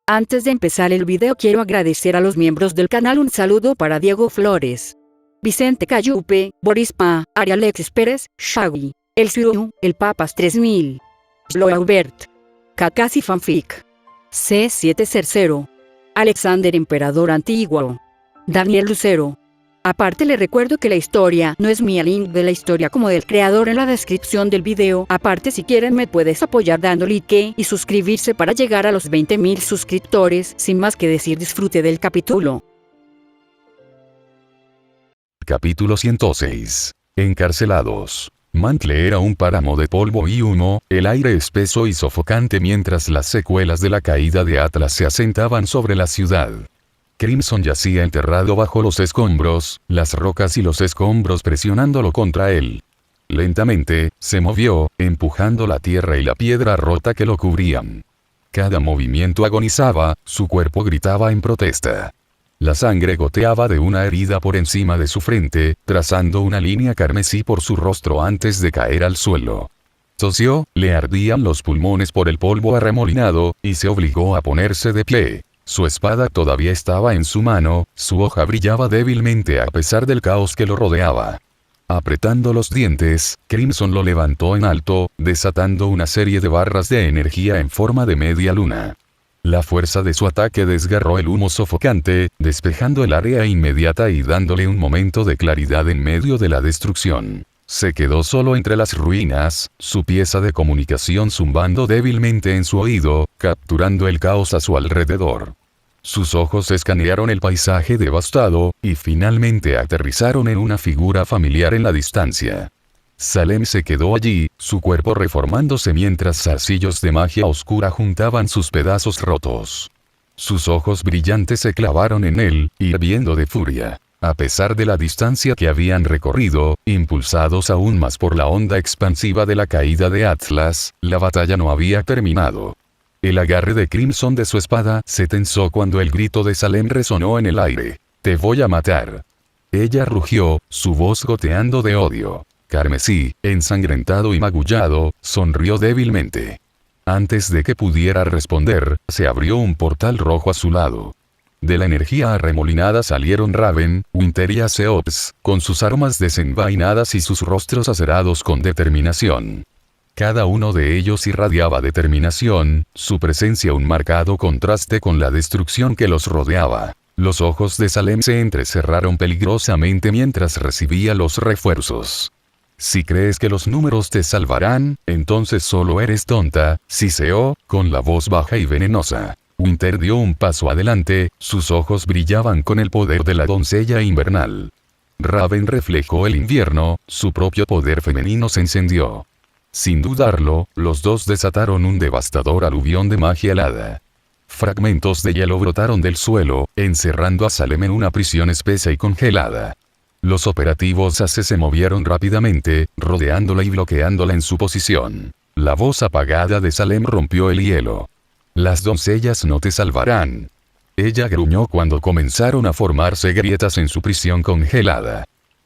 Antes de empezar el video quiero agradecer a los miembros del canal. Un saludo para Diego Flores, Vicente Cayupe, Boris Pa, Ari Alexis Pérez, Shaggy, El Ciru, El Papas 3000, Sloaubert, Kakasi Fanfic, C7 Cercero, Alexander Emperador Antiguo, Daniel Lucero. Aparte le recuerdo que la historia no es mía, link de la historia como del creador en la descripción del video. Aparte, si quieren me puedes apoyar dando like y suscribirse para llegar a los 20.000 suscriptores. Sin más que decir, disfrute del capítulo. Capítulo 106. Encarcelados. Mantle era un páramo de polvo y humo, el aire espeso y sofocante mientras las secuelas de la caída de Atlas se asentaban sobre la ciudad. Crimson yacía enterrado bajo los escombros, las rocas y los escombros presionándolo contra él. Lentamente, se movió, empujando la tierra y la piedra rota que lo cubrían. Cada movimiento agonizaba, su cuerpo gritaba en protesta. La sangre goteaba de una herida por encima de su frente, trazando una línea carmesí por su rostro antes de caer al suelo. Tosió, le ardían los pulmones por el polvo arremolinado, y se obligó a ponerse de pie. Su espada todavía estaba en su mano, su hoja brillaba débilmente a pesar del caos que lo rodeaba. Apretando los dientes, Crimson lo levantó en alto, desatando una serie de barras de energía en forma de media luna. La fuerza de su ataque desgarró el humo sofocante, despejando el área inmediata y dándole un momento de claridad en medio de la destrucción. Se quedó solo entre las ruinas, su pieza de comunicación zumbando débilmente en su oído, capturando el caos a su alrededor. Sus ojos escanearon el paisaje devastado, y finalmente aterrizaron en una figura familiar en la distancia. Salem se quedó allí, su cuerpo reformándose mientras zarcillos de magia oscura juntaban sus pedazos rotos. Sus ojos brillantes se clavaron en él, hirviendo de furia. A pesar de la distancia que habían recorrido, impulsados aún más por la onda expansiva de la caída de Atlas, la batalla no había terminado. El agarre de Crimson de su espada se tensó cuando el grito de Salem resonó en el aire. «Te voy a matar». Ella rugió, su voz goteando de odio. Carmesí, ensangrentado y magullado, sonrió débilmente. Antes de que pudiera responder, se abrió un portal rojo a su lado. De la energía arremolinada salieron Raven, Winter y Aseops, con sus armas desenvainadas y sus rostros acerados con determinación. Cada uno de ellos irradiaba determinación, su presencia un marcado contraste con la destrucción que los rodeaba. Los ojos de Salem se entrecerraron peligrosamente mientras recibía los refuerzos. «Si crees que los números te salvarán, entonces solo eres tonta», siseó, con la voz baja y venenosa. Winter dio un paso adelante, sus ojos brillaban con el poder de la doncella invernal. Raven reflejó el invierno, su propio poder femenino se encendió. Sin dudarlo, los dos desataron un devastador aluvión de magia helada. Fragmentos de hielo brotaron del suelo, encerrando a Salem en una prisión espesa y congelada. Los operativos AC se movieron rápidamente, rodeándola y bloqueándola en su posición. La voz apagada de Salem rompió el hielo. «Las doncellas no te salvarán». Ella gruñó cuando comenzaron a formarse grietas en su prisión congelada.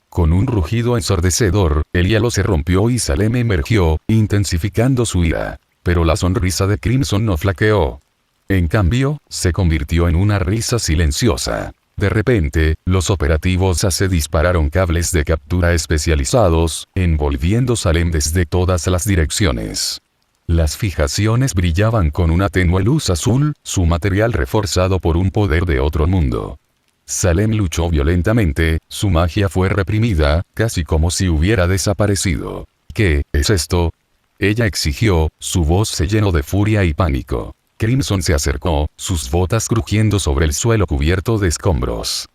Con un rugido ensordecedor, el hielo se rompió y Salem emergió, intensificando su ira. Pero la sonrisa de Crimson no flaqueó. En cambio, se convirtió en una risa silenciosa. De repente, los operativos AC dispararon cables de captura especializados, envolviendo Salem desde todas las direcciones. Las fijaciones brillaban con una tenue luz azul, su material reforzado por un poder de otro mundo. Salem luchó violentamente, su magia fue reprimida, casi como si hubiera desaparecido. «¿Qué es esto?», ella exigió, su voz se llenó de furia y pánico. Crimson se acercó, sus botas crujiendo sobre el suelo cubierto de escombros.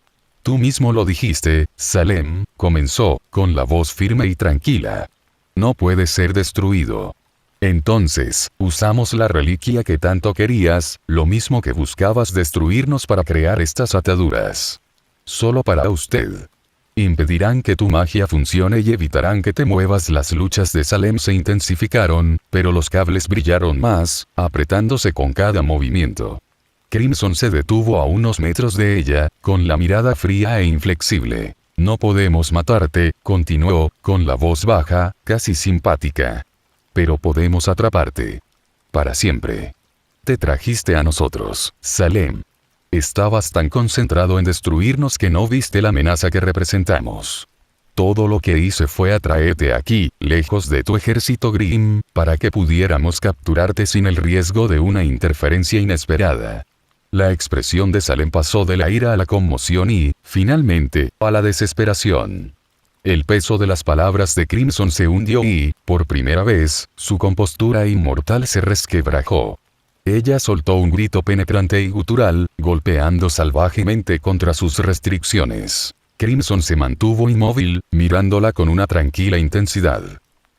«Tú mismo lo dijiste, Salem», comenzó, con la voz firme y tranquila. «No puede ser destruido». «Entonces, usamos la reliquia que tanto querías, lo mismo que buscabas destruirnos para crear estas ataduras. Solo para usted. Impedirán que tu magia funcione y evitarán que te muevas». Las luchas de Salem se intensificaron, pero los cables brillaron más, apretándose con cada movimiento. Crimson se detuvo a unos metros de ella, con la mirada fría e inflexible. «No podemos matarte», continuó, con la voz baja, casi simpática. «Pero podemos atraparte. Para siempre». Te trajiste a nosotros, Salem. Estabas tan concentrado en destruirnos que no viste la amenaza que representamos. Todo lo que hice fue atraerte aquí, lejos de tu ejército Grimm, para que pudiéramos capturarte sin el riesgo de una interferencia inesperada. La expresión de Salem pasó de la ira a la conmoción y, finalmente, a la desesperación. El peso de las palabras de Crimson se hundió y, por primera vez, su compostura inmortal se resquebrajó. Ella soltó un grito penetrante y gutural, golpeando salvajemente contra sus restricciones. Crimson se mantuvo inmóvil, mirándola con una tranquila intensidad.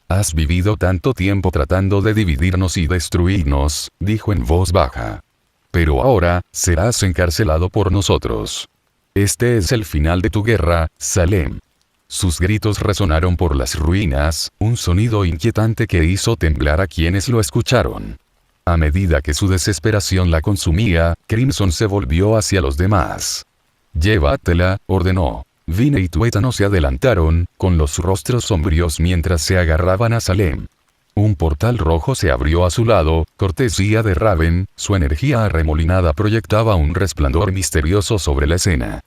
Has vivido tanto tiempo tratando de dividirnos y destruirnos, dijo en voz baja. Pero ahora, serás encarcelado por nosotros. Este es el final de tu guerra, Salem. Sus gritos resonaron por las ruinas, un sonido inquietante que hizo temblar a quienes lo escucharon. A medida que su desesperación la consumía, Crimson se volvió hacia los demás. Llévatela, ordenó. Vine y Tuétano se adelantaron, con los rostros sombríos mientras se agarraban a Salem. Un portal rojo se abrió a su lado, cortesía de Raven, su energía arremolinada proyectaba un resplandor misterioso sobre la escena.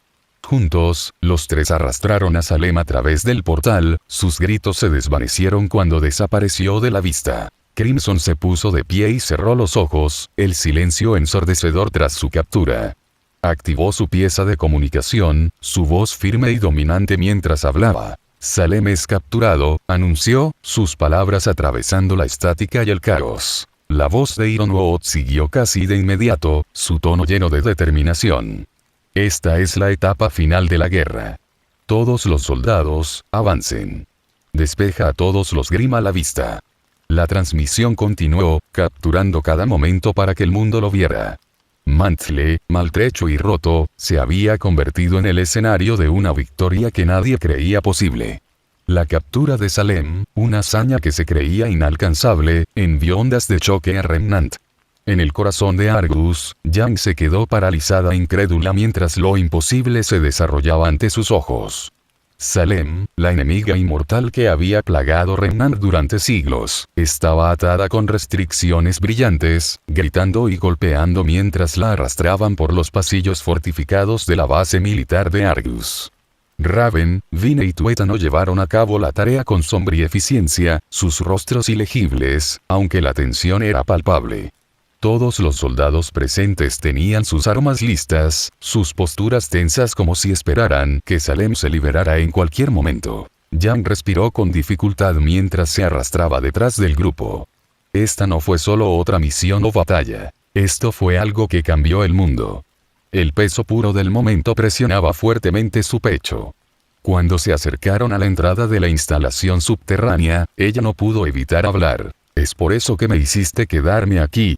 Juntos, los tres arrastraron a Salem a través del portal, sus gritos se desvanecieron cuando desapareció de la vista. Crimson se puso de pie y cerró los ojos, el silencio ensordecedor tras su captura. Activó su pieza de comunicación, su voz firme y dominante mientras hablaba. Salem es capturado, anunció, sus palabras atravesando la estática y el caos. La voz de Ironwood siguió casi de inmediato, su tono lleno de determinación. Esta es la etapa final de la guerra. Todos los soldados, avancen. Despeja a todos los Grimm a la vista. La transmisión continuó, capturando cada momento para que el mundo lo viera. Mantle, maltrecho y roto, se había convertido en el escenario de una victoria que nadie creía posible. La captura de Salem, una hazaña que se creía inalcanzable, envió ondas de choque a Remnant. En el corazón de Argus, Yang se quedó paralizada incrédula mientras lo imposible se desarrollaba ante sus ojos. Salem, la enemiga inmortal que había plagado Remnant durante siglos, estaba atada con restricciones brillantes, gritando y golpeando mientras la arrastraban por los pasillos fortificados de la base militar de Argus. Raven, Vine y Tuétano llevaron a cabo la tarea con sombría eficiencia, sus rostros ilegibles, aunque la tensión era palpable. Todos los soldados presentes tenían sus armas listas, sus posturas tensas como si esperaran que Salem se liberara en cualquier momento. Yang respiró con dificultad mientras se arrastraba detrás del grupo. Esta no fue solo otra misión o batalla. Esto fue algo que cambió el mundo. El peso puro del momento presionaba fuertemente su pecho. Cuando se acercaron a la entrada de la instalación subterránea, ella no pudo evitar hablar. Es por eso que me hiciste quedarme aquí.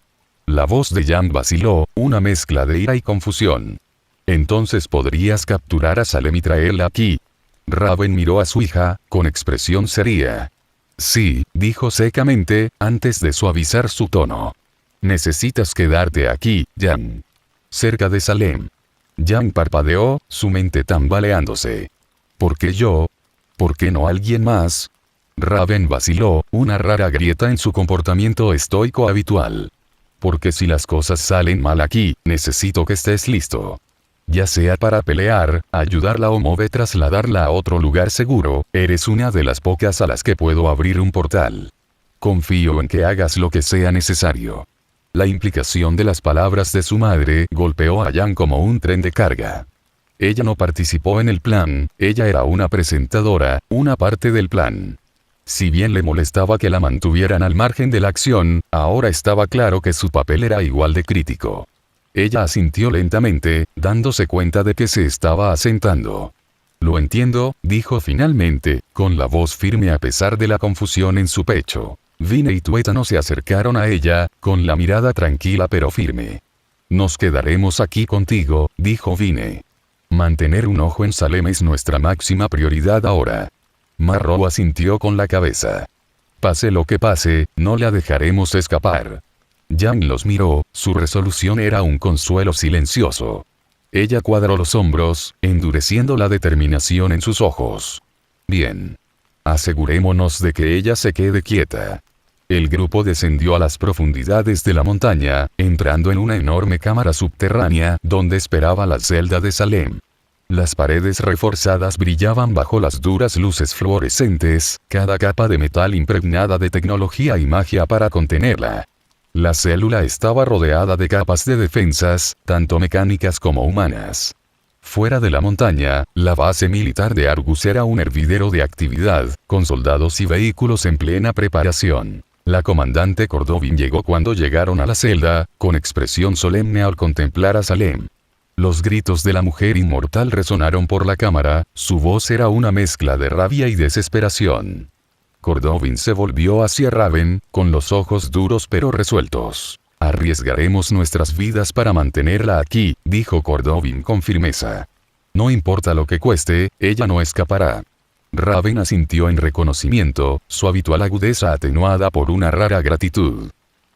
La voz de Yang vaciló, una mezcla de ira y confusión. Entonces podrías capturar a Salem y traerla aquí. Raven miró a su hija, con expresión seria. Sí, dijo secamente, antes de suavizar su tono. Necesitas quedarte aquí, Yang. Cerca de Salem. Yang parpadeó, su mente tambaleándose. ¿Por qué yo? ¿Por qué no alguien más? Raven vaciló, una rara grieta en su comportamiento estoico habitual. Porque si las cosas salen mal aquí, necesito que estés listo. Ya sea para pelear, ayudarla o trasladarla a otro lugar seguro, eres una de las pocas a las que puedo abrir un portal. Confío en que hagas lo que sea necesario. La implicación de las palabras de su madre golpeó a Yang como un tren de carga. Ella no participó en el plan, ella era una presentadora, una parte del plan. Si bien le molestaba que la mantuvieran al margen de la acción, ahora estaba claro que su papel era igual de crítico. Ella asintió lentamente, dándose cuenta de que se estaba asentando. Lo entiendo, dijo finalmente, con la voz firme a pesar de la confusión en su pecho. Vine y Tuétano se acercaron a ella, con la mirada tranquila pero firme. Nos quedaremos aquí contigo, dijo Vine. Mantener un ojo en Salem es nuestra máxima prioridad ahora. Marrow asintió con la cabeza. Pase lo que pase, no la dejaremos escapar. Yang los miró, su resolución era un consuelo silencioso. Ella cuadró los hombros, endureciendo la determinación en sus ojos. Bien. Asegurémonos de que ella se quede quieta. El grupo descendió a las profundidades de la montaña, entrando en una enorme cámara subterránea, donde esperaba la celda de Salem. Las paredes reforzadas brillaban bajo las duras luces fluorescentes, cada capa de metal impregnada de tecnología y magia para contenerla. La célula estaba rodeada de capas de defensas, tanto mecánicas como humanas. Fuera de la montaña, la base militar de Argus era un hervidero de actividad, con soldados y vehículos en plena preparación. La comandante Cordovin llegó cuando llegaron a la celda, con expresión solemne al contemplar a Salem. Los gritos de la mujer inmortal resonaron por la cámara, su voz era una mezcla de rabia y desesperación. Cordovin se volvió hacia Raven, con los ojos duros pero resueltos. «Arriesgaremos nuestras vidas para mantenerla aquí», dijo Cordovin con firmeza. «No importa lo que cueste, ella no escapará». Raven asintió en reconocimiento, su habitual agudeza atenuada por una rara gratitud.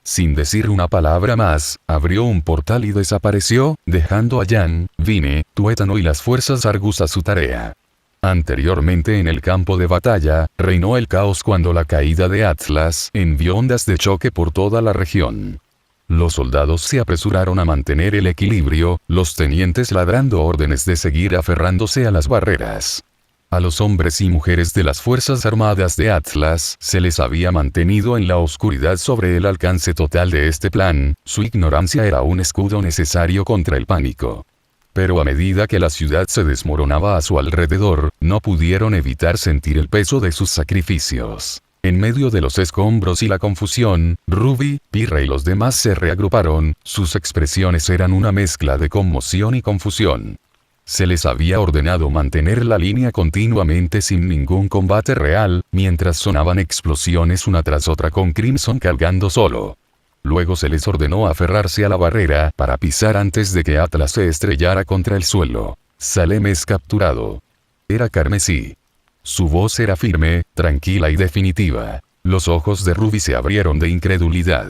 Sin decir una palabra más, abrió un portal y desapareció, dejando a Jan, Vine, Tuétano y las fuerzas Argus a su tarea. Anteriormente en el campo de batalla, reinó el caos cuando la caída de Atlas envió ondas de choque por toda la región. Los soldados se apresuraron a mantener el equilibrio, los tenientes ladrando órdenes de seguir aferrándose a las barreras. A los hombres y mujeres de las Fuerzas Armadas de Atlas se les había mantenido en la oscuridad sobre el alcance total de este plan, su ignorancia era un escudo necesario contra el pánico. Pero a medida que la ciudad se desmoronaba a su alrededor, no pudieron evitar sentir el peso de sus sacrificios. En medio de los escombros y la confusión, Ruby, Pirra y los demás se reagruparon, sus expresiones eran una mezcla de conmoción y confusión. Se les había ordenado mantener la línea continuamente sin ningún combate real, mientras sonaban explosiones una tras otra con Crimson cargando solo. Luego se les ordenó aferrarse a la barrera para pisar antes de que Atlas se estrellara contra el suelo. Salem es capturado. Era carmesí. Su voz era firme, tranquila y definitiva. Los ojos de Ruby se abrieron de incredulidad.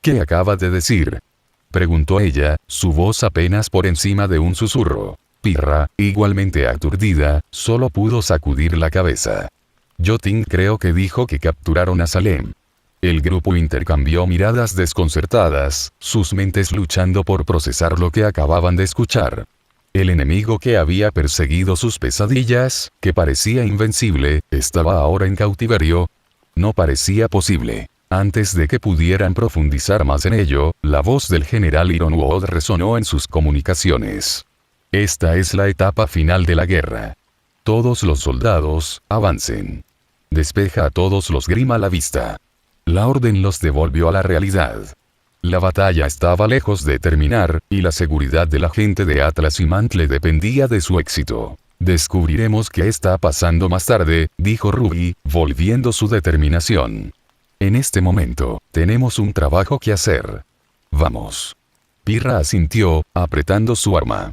«¿Qué acaba de decir?», preguntó ella, su voz apenas por encima de un susurro. Pirra, igualmente aturdida, solo pudo sacudir la cabeza. Jotun creo que dijo que capturaron a Salem. El grupo intercambió miradas desconcertadas, sus mentes luchando por procesar lo que acababan de escuchar. El enemigo que había perseguido sus pesadillas, que parecía invencible, estaba ahora en cautiverio. No parecía posible. Antes de que pudieran profundizar más en ello, la voz del general Ironwood resonó en sus comunicaciones. «Esta es la etapa final de la guerra. Todos los soldados, avancen. Despeja a todos los Grimm a la vista». La orden los devolvió a la realidad. La batalla estaba lejos de terminar, y la seguridad de la gente de Atlas y Mantle dependía de su éxito. «Descubriremos qué está pasando más tarde», dijo Ruby, volviendo su determinación. «En este momento, tenemos un trabajo que hacer. Vamos». Pirra asintió, apretando su arma.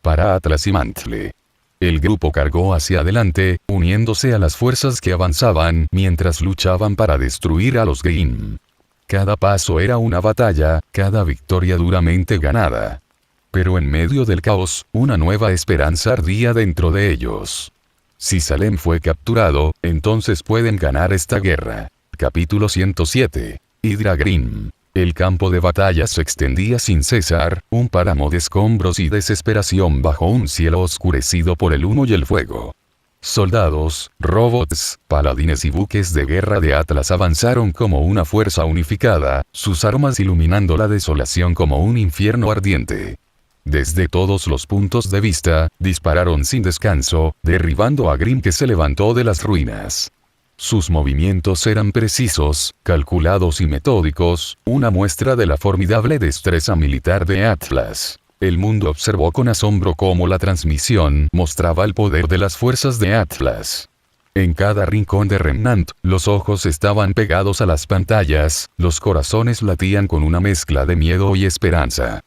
Para Atlas y Mantle. El grupo cargó hacia adelante, uniéndose a las fuerzas que avanzaban mientras luchaban para destruir a los Grimm. Cada paso era una batalla, cada victoria duramente ganada. Pero en medio del caos, una nueva esperanza ardía dentro de ellos. Si Salem fue capturado, entonces pueden ganar esta guerra. Capítulo 107. Hydra Grimm. El campo de batalla se extendía sin cesar, un páramo de escombros y desesperación bajo un cielo oscurecido por el humo y el fuego. Soldados, robots, paladines y buques de guerra de Atlas avanzaron como una fuerza unificada, sus armas iluminando la desolación como un infierno ardiente. Desde todos los puntos de vista, dispararon sin descanso, derribando a Grimm que se levantó de las ruinas. Sus movimientos eran precisos, calculados y metódicos, una muestra de la formidable destreza militar de Atlas. El mundo observó con asombro cómo la transmisión mostraba el poder de las fuerzas de Atlas. En cada rincón de Remnant, los ojos estaban pegados a las pantallas, los corazones latían con una mezcla de miedo y esperanza.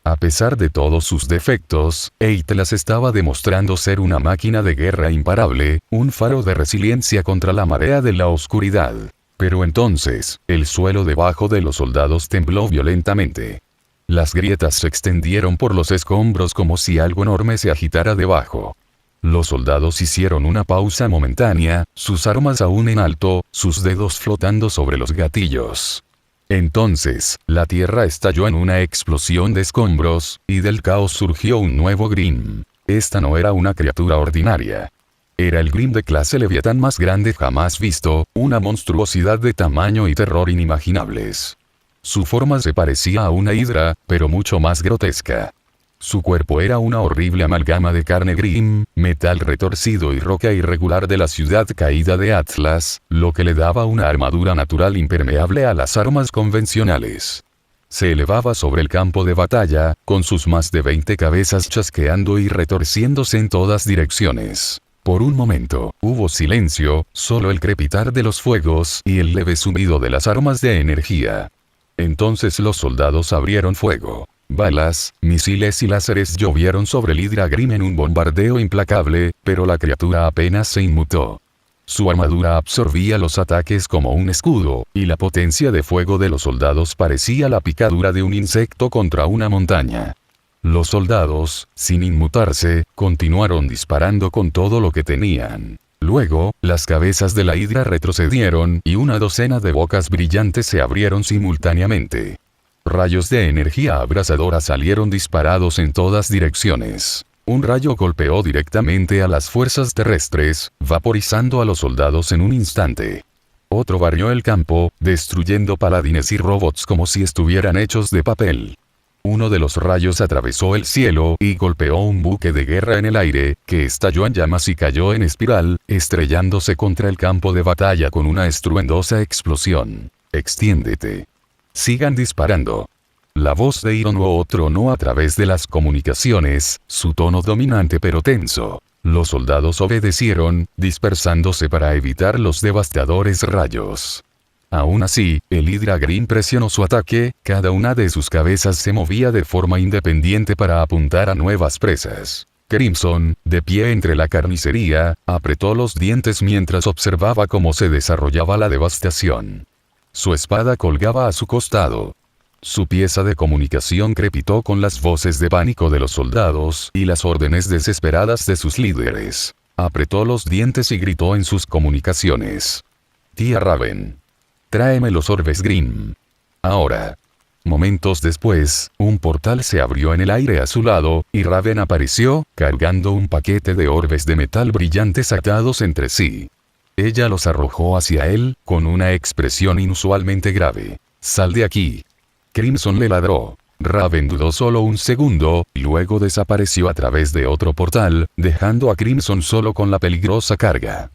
A pesar de todos sus defectos, Atlas estaba demostrando ser una máquina de guerra imparable, un faro de resiliencia contra la marea de la oscuridad. Pero entonces, el suelo debajo de los soldados tembló violentamente. Las grietas se extendieron por los escombros como si algo enorme se agitara debajo. Los soldados hicieron una pausa momentánea, sus armas aún en alto, sus dedos flotando sobre los gatillos. Entonces, la tierra estalló en una explosión de escombros, y del caos surgió un nuevo Grimm. Esta no era una criatura ordinaria. Era el Grimm de clase Leviatán más grande jamás visto, una monstruosidad de tamaño y terror inimaginables. Su forma se parecía a una hidra, pero mucho más grotesca. Su cuerpo era una horrible amalgama de carne Grimm, metal retorcido y roca irregular de la ciudad caída de Atlas, lo que le daba una armadura natural impermeable a las armas convencionales. Se elevaba sobre el campo de batalla, con sus más de 20 cabezas chasqueando y retorciéndose en todas direcciones. Por un momento, hubo silencio, solo el crepitar de los fuegos y el leve zumbido de las armas de energía. Entonces los soldados abrieron fuego. Balas, misiles y láseres llovieron sobre el Hydra Grimm en un bombardeo implacable, pero la criatura apenas se inmutó. Su armadura absorbía los ataques como un escudo, y la potencia de fuego de los soldados parecía la picadura de un insecto contra una montaña. Los soldados, sin inmutarse, continuaron disparando con todo lo que tenían. Luego, las cabezas de la hidra retrocedieron y una docena de bocas brillantes se abrieron simultáneamente. Rayos de energía abrasadora salieron disparados en todas direcciones. Un rayo golpeó directamente a las fuerzas terrestres, vaporizando a los soldados en un instante. Otro barrió el campo, destruyendo paladines y robots como si estuvieran hechos de papel. Uno de los rayos atravesó el cielo y golpeó un buque de guerra en el aire, que estalló en llamas y cayó en espiral, estrellándose contra el campo de batalla con una estruendosa explosión. Extiéndete. Sigan disparando. La voz de Iron Wo tronó a través de las comunicaciones, su tono dominante pero tenso. Los soldados obedecieron, dispersándose para evitar los devastadores rayos. Aún así, el Hydra Grimm presionó su ataque, cada una de sus cabezas se movía de forma independiente para apuntar a nuevas presas. Crimson, de pie entre la carnicería, apretó los dientes mientras observaba cómo se desarrollaba la devastación. Su espada colgaba a su costado. Su pieza de comunicación crepitó con las voces de pánico de los soldados y las órdenes desesperadas de sus líderes. Apretó los dientes y gritó en sus comunicaciones. Tía Raven. Tráeme los orbes Grimm. Ahora. Momentos después, un portal se abrió en el aire a su lado, y Raven apareció, cargando un paquete de orbes de metal brillantes atados entre sí. Ella los arrojó hacia él, con una expresión inusualmente grave. Sal de aquí. Crimson le ladró. Raven dudó solo un segundo, y luego desapareció a través de otro portal, dejando a Crimson solo con la peligrosa carga.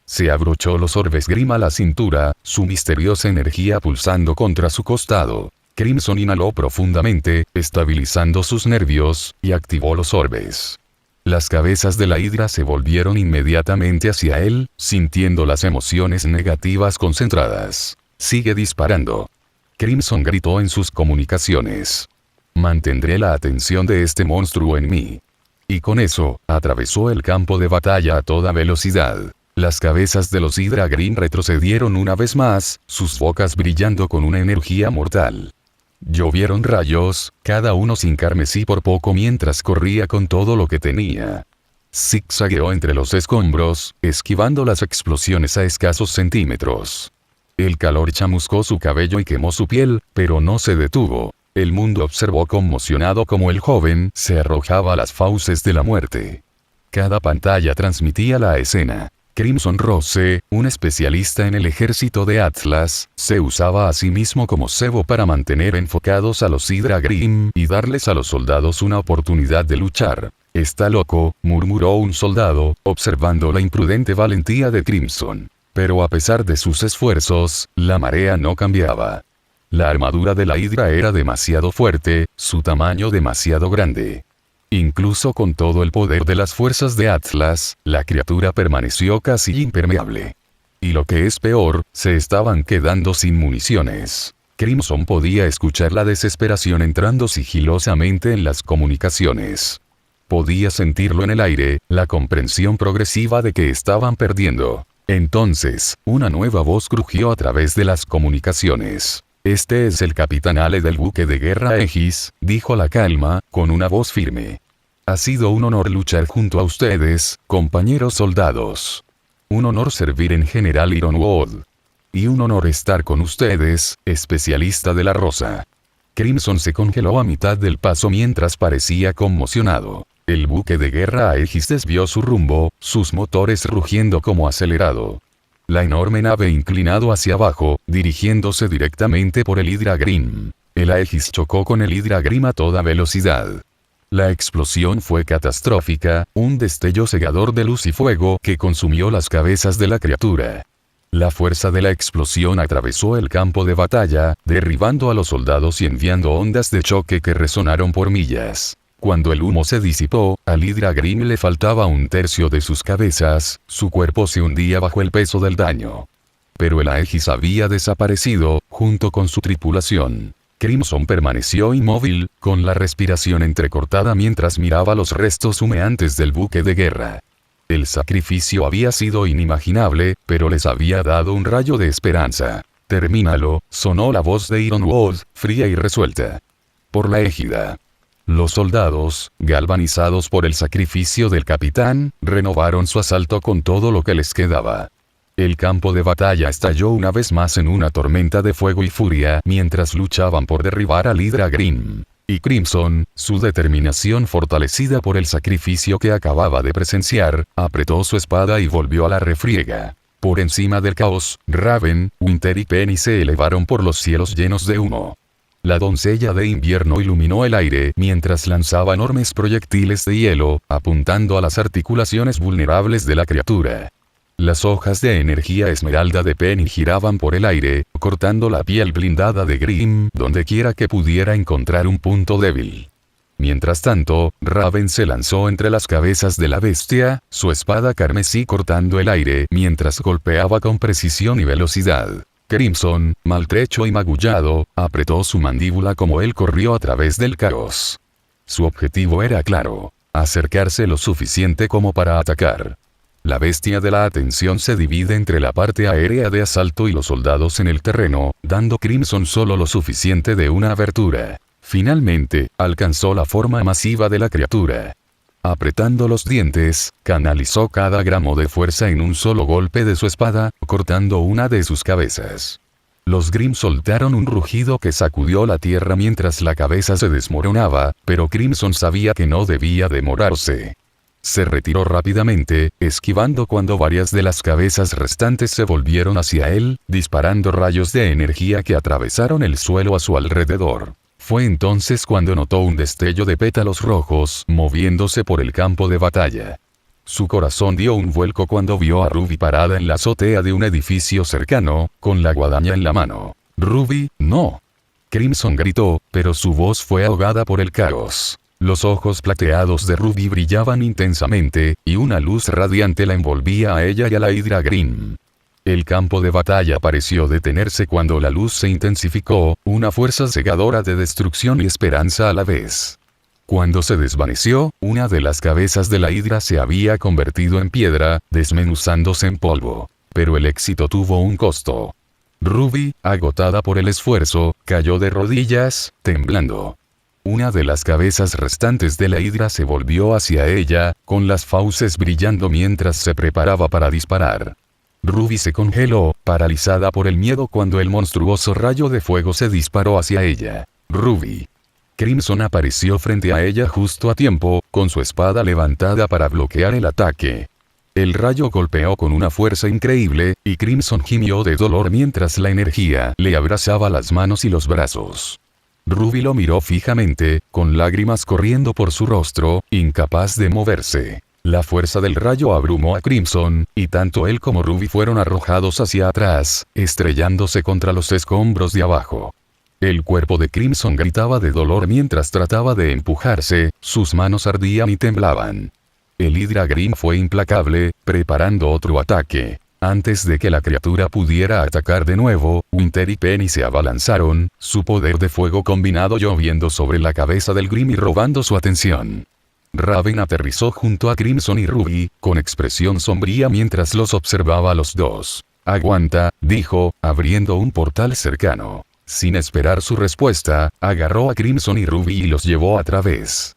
Se abrochó los orbes Grimm a la cintura, su misteriosa energía pulsando contra su costado. Crimson inhaló profundamente, estabilizando sus nervios, y activó los orbes. Las cabezas de la hidra se volvieron inmediatamente hacia él, sintiendo las emociones negativas concentradas. Sigue disparando. Crimson gritó en sus comunicaciones. Mantendré la atención de este monstruo en mí. Y con eso, atravesó el campo de batalla a toda velocidad. Las cabezas de los Hydra Grimm retrocedieron una vez más, sus bocas brillando con una energía mortal. Llovieron rayos, cada uno sin carmesí por poco mientras corría con todo lo que tenía. Zigzagueó entre los escombros, esquivando las explosiones a escasos centímetros. El calor chamuscó su cabello y quemó su piel, pero no se detuvo. El mundo observó conmocionado como el joven se arrojaba a las fauces de la muerte. Cada pantalla transmitía la escena. Crimson Rose, un especialista en el ejército de Atlas, se usaba a sí mismo como cebo para mantener enfocados a los Hydra Grimm y darles a los soldados una oportunidad de luchar. «Está loco», murmuró un soldado, observando la imprudente valentía de Crimson. Pero a pesar de sus esfuerzos, la marea no cambiaba. La armadura de la hidra era demasiado fuerte, su tamaño demasiado grande. Incluso con todo el poder de las fuerzas de Atlas, la criatura permaneció casi impermeable. Y lo que es peor, se estaban quedando sin municiones. Crimson podía escuchar la desesperación entrando sigilosamente en las comunicaciones. Podía sentirlo en el aire, la comprensión progresiva de que estaban perdiendo. Entonces, una nueva voz crujió a través de las comunicaciones. «Este es el capitán Ale del buque de guerra Aegis», dijo la calma, con una voz firme. Ha sido un honor luchar junto a ustedes, compañeros soldados. Un honor servir en General Ironwood. Y un honor estar con ustedes, especialista de la rosa. Crimson se congeló a mitad del paso mientras parecía conmocionado. El buque de guerra Aegis desvió su rumbo, sus motores rugiendo como acelerado. La enorme nave inclinado hacia abajo, dirigiéndose directamente por el Hydra Grim. El Aegis chocó con el Hydra Grim a toda velocidad. La explosión fue catastrófica, un destello cegador de luz y fuego que consumió las cabezas de la criatura. La fuerza de la explosión atravesó el campo de batalla, derribando a los soldados y enviando ondas de choque que resonaron por millas. Cuando el humo se disipó, al Hydra Grim le faltaba un tercio de sus cabezas, su cuerpo se hundía bajo el peso del daño. Pero el Aegis había desaparecido, junto con su tripulación. Crimson permaneció inmóvil, con la respiración entrecortada mientras miraba los restos humeantes del buque de guerra. El sacrificio había sido inimaginable, pero les había dado un rayo de esperanza. «Termínalo», sonó la voz de Ironwood, fría y resuelta. Por la égida. Los soldados, galvanizados por el sacrificio del capitán, renovaron su asalto con todo lo que les quedaba. El campo de batalla estalló una vez más en una tormenta de fuego y furia mientras luchaban por derribar al Hydra Grim. Y Crimson, su determinación fortalecida por el sacrificio que acababa de presenciar, apretó su espada y volvió a la refriega. Por encima del caos, Raven, Winter y Penny se elevaron por los cielos llenos de humo. La doncella de invierno iluminó el aire mientras lanzaba enormes proyectiles de hielo, apuntando a las articulaciones vulnerables de la criatura. Las hojas de energía esmeralda de Penny giraban por el aire, cortando la piel blindada de Grim donde quiera que pudiera encontrar un punto débil. Mientras tanto, Raven se lanzó entre las cabezas de la bestia, su espada carmesí cortando el aire mientras golpeaba con precisión y velocidad. Crimson, maltrecho y magullado, apretó su mandíbula como él corrió a través del caos. Su objetivo era claro: acercarse lo suficiente como para atacar. La bestia de la atención se divide entre la parte aérea de asalto y los soldados en el terreno, dando Crimson solo lo suficiente de una abertura. Finalmente, alcanzó la forma masiva de la criatura. Apretando los dientes, canalizó cada gramo de fuerza en un solo golpe de su espada, cortando una de sus cabezas. Los Grim soltaron un rugido que sacudió la tierra mientras la cabeza se desmoronaba, pero Crimson sabía que no debía demorarse. Se retiró rápidamente, esquivando cuando varias de las cabezas restantes se volvieron hacia él, disparando rayos de energía que atravesaron el suelo a su alrededor. Fue entonces cuando notó un destello de pétalos rojos moviéndose por el campo de batalla. Su corazón dio un vuelco cuando vio a Ruby parada en la azotea de un edificio cercano, con la guadaña en la mano. «Ruby, no». Crimson gritó, pero su voz fue ahogada por el caos. Los ojos plateados de Ruby brillaban intensamente, y una luz radiante la envolvía a ella y a la Hydra Grim. El campo de batalla pareció detenerse cuando la luz se intensificó, una fuerza cegadora de destrucción y esperanza a la vez. Cuando se desvaneció, una de las cabezas de la Hydra se había convertido en piedra, desmenuzándose en polvo. Pero el éxito tuvo un costo. Ruby, agotada por el esfuerzo, cayó de rodillas, temblando. Una de las cabezas restantes de la Hydra se volvió hacia ella, con las fauces brillando mientras se preparaba para disparar. Ruby se congeló, paralizada por el miedo cuando el monstruoso rayo de fuego se disparó hacia ella. «Ruby». Crimson apareció frente a ella justo a tiempo, con su espada levantada para bloquear el ataque. El rayo golpeó con una fuerza increíble, y Crimson gimió de dolor mientras la energía le abrazaba las manos y los brazos. Ruby lo miró fijamente, con lágrimas corriendo por su rostro, incapaz de moverse. La fuerza del rayo abrumó a Crimson, y tanto él como Ruby fueron arrojados hacia atrás, estrellándose contra los escombros de abajo. El cuerpo de Crimson gritaba de dolor mientras trataba de empujarse, sus manos ardían y temblaban. El Hydra Grim fue implacable, preparando otro ataque. Antes de que la criatura pudiera atacar de nuevo, Winter y Penny se abalanzaron, su poder de fuego combinado lloviendo sobre la cabeza del Grim y robando su atención. Raven aterrizó junto a Crimson y Ruby, con expresión sombría mientras los observaba a los dos. «Aguanta», dijo, abriendo un portal cercano. Sin esperar su respuesta, agarró a Crimson y Ruby y los llevó a través.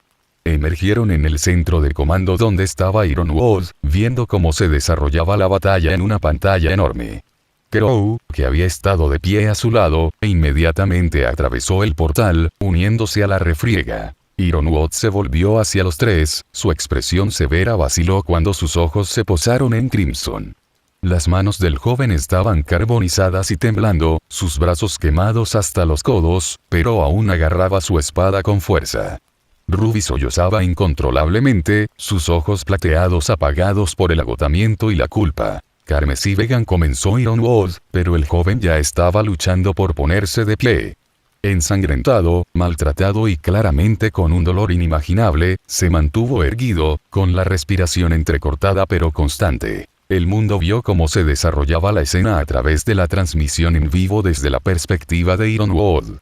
emergieron en el centro de comando donde estaba Ironwood, viendo cómo se desarrollaba la batalla en una pantalla enorme. Crow, que había estado de pie a su lado, inmediatamente atravesó el portal, uniéndose a la refriega. Ironwood se volvió hacia los tres, su expresión severa vaciló cuando sus ojos se posaron en Crimson. Las manos del joven estaban carbonizadas y temblando, sus brazos quemados hasta los codos, pero aún agarraba su espada con fuerza. Ruby sollozaba incontrolablemente, sus ojos plateados apagados por el agotamiento y la culpa. Carmesí Vegan comenzó Ironwood, pero el joven ya estaba luchando por ponerse de pie. Ensangrentado, maltratado y claramente con un dolor inimaginable, se mantuvo erguido, con la respiración entrecortada pero constante. El mundo vio cómo se desarrollaba la escena a través de la transmisión en vivo desde la perspectiva de Ironwood.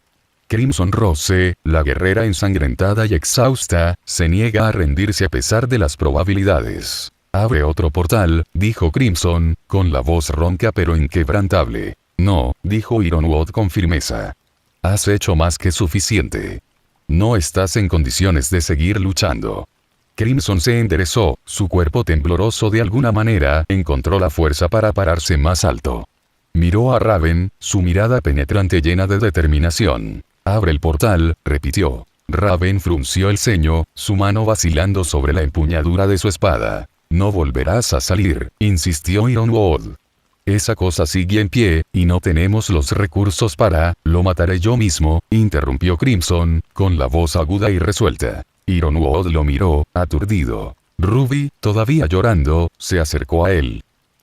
Crimson Rose, la guerrera ensangrentada y exhausta, se niega a rendirse a pesar de las probabilidades. «Abre otro portal», dijo Crimson, con la voz ronca pero inquebrantable. «No», dijo Ironwood con firmeza. «Has hecho más que suficiente. No estás en condiciones de seguir luchando». Crimson se enderezó, su cuerpo tembloroso de alguna manera, encontró la fuerza para pararse más alto. Miró a Raven, su mirada penetrante llena de determinación. «Abre el portal», repitió. Raven frunció el ceño, su mano vacilando sobre la empuñadura de su espada. «No volverás a salir», insistió Ironwood. «Esa cosa sigue en pie, y no tenemos los recursos para, lo mataré yo mismo», interrumpió Crimson, con la voz aguda y resuelta. Ironwood lo miró, aturdido. Ruby, todavía llorando, se acercó a él.